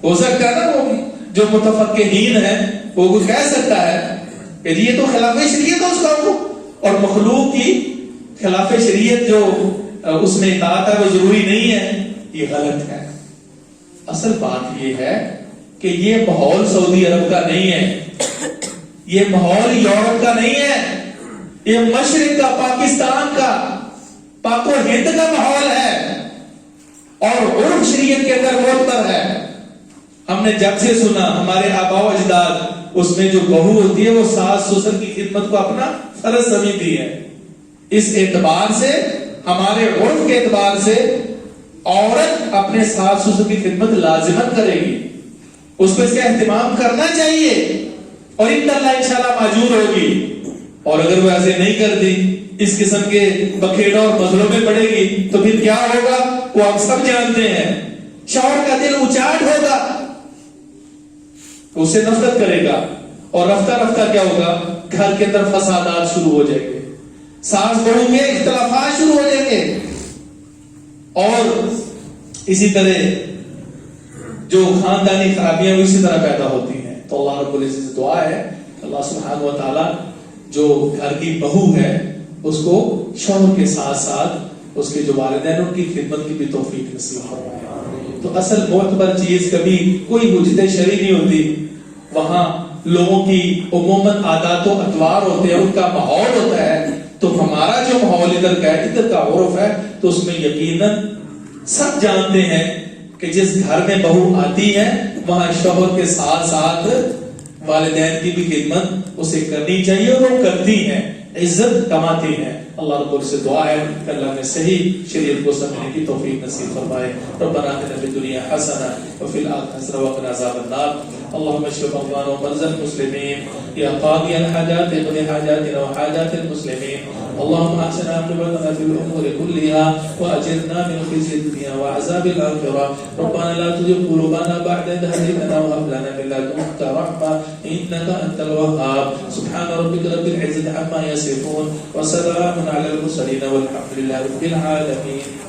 ہو سکتا ہے نا وہ جو متفقہین ہے وہ کہہ سکتا ہے کہ جی یہ تو خلاف شریعت ہے اس کا حکم، اور مخلوق کی خلاف شریعت جو اس میں اطاعت ہے وہ ضروری نہیں ہے، یہ غلط ہے۔ اصل بات یہ ہے کہ یہ ماحول سعودی عرب کا نہیں ہے، یہ ماحول یورپ کا نہیں ہے، یہ مشرق کا، پاکستان کا، پاک و ہند کا ماحول ہے، اور عرف شریعت کے اندر معتبر ہے۔ ہم نے جب سے سنا ہمارے آباء و اجداد، اس میں جو بہو ہوتی ہے وہ ساس سسر کی خدمت کو اپنا فرض سمجھتی ہے۔ اس اعتبار سے، ہمارے عرف کے اعتبار سے، عورت اپنے ساس سسر کی خدمت لازمت کرے گی، اس کو اس کا اہتمام کرنا چاہیے، اور انشاءاللہ انشاءاللہ ماجور ہوگی۔ اور اگر وہ ایسے نہیں کرتی، اس قسم کے بکھیڑوں اور مزلوں میں پڑے گی تو پھر کیا ہوگا وہ ہم سب جانتے ہیں۔ شوہر کا دل اچاٹ ہوگا، اسے نفرت کرے گا، اور رفتہ رفتہ کیا ہوگا؟ گھر کے اندر فسادات شروع ہو جائیں گے، ساس بہو میں اختلافات شروع ہو جائیں گے، اور اسی طرح جو خاندانی خرابیاں اسی طرح پیدا ہوتی ہیں۔ تو اللہ رب العزت سے دعا ہے اللہ سبحانہ و تعالی جو گھر کی بہو ہے اس کو شوہر کے ساتھ ساتھ اس کے جو والدین ان کی خدمت کی بھی توفیق نصیب فرمائے۔ تو اصل معتبر چیز کبھی کوئی حجت شرعی نہیں ہوتی، وہاں لوگوں کی عموماً عادات و اطوار ہوتے ہیں، ان کا ماحول ہوتا ہے۔ تو ہمارا جو ماحول ادھر کا ہے، ادھر کا عرف ہے، تو اس میں یقیناً سب جانتے ہیں کہ جس گھر میں بہو آتی ہے وہاں شوہر کے ساتھ ساتھ والدین کی بھی خدمت اسے کرنی چاہیے، اور وہ کرتی ہیں، عزت کماتی ہیں۔ اللہ رب سے دعا ہے کہ اللہ نے صحیح شریعت کو سمجھنے کی توفیق نصیب فرمائے۔ ربنا آتنا فی الدنیا حسنہ وفی الآخرۃ حسنہ وقنا عذاب النار۔ اللهم اشف مرضانا ومرضى المسلمين يا قاضي الحاجات اقض حاجاتنا وحاجات المسلمين. اللهم احسن عاقبتنا في الامور كلها واجرنا من خزي الدنيا وعذاب الاخره. ربنا لا تزغ قلوبنا بعد إذ هديتنا وهب لنا من لدنك رحمة انك انت الوهاب. سبحان ربك رب العزة عما يصفون وسلام على المرسلين والحمد لله رب العالمين.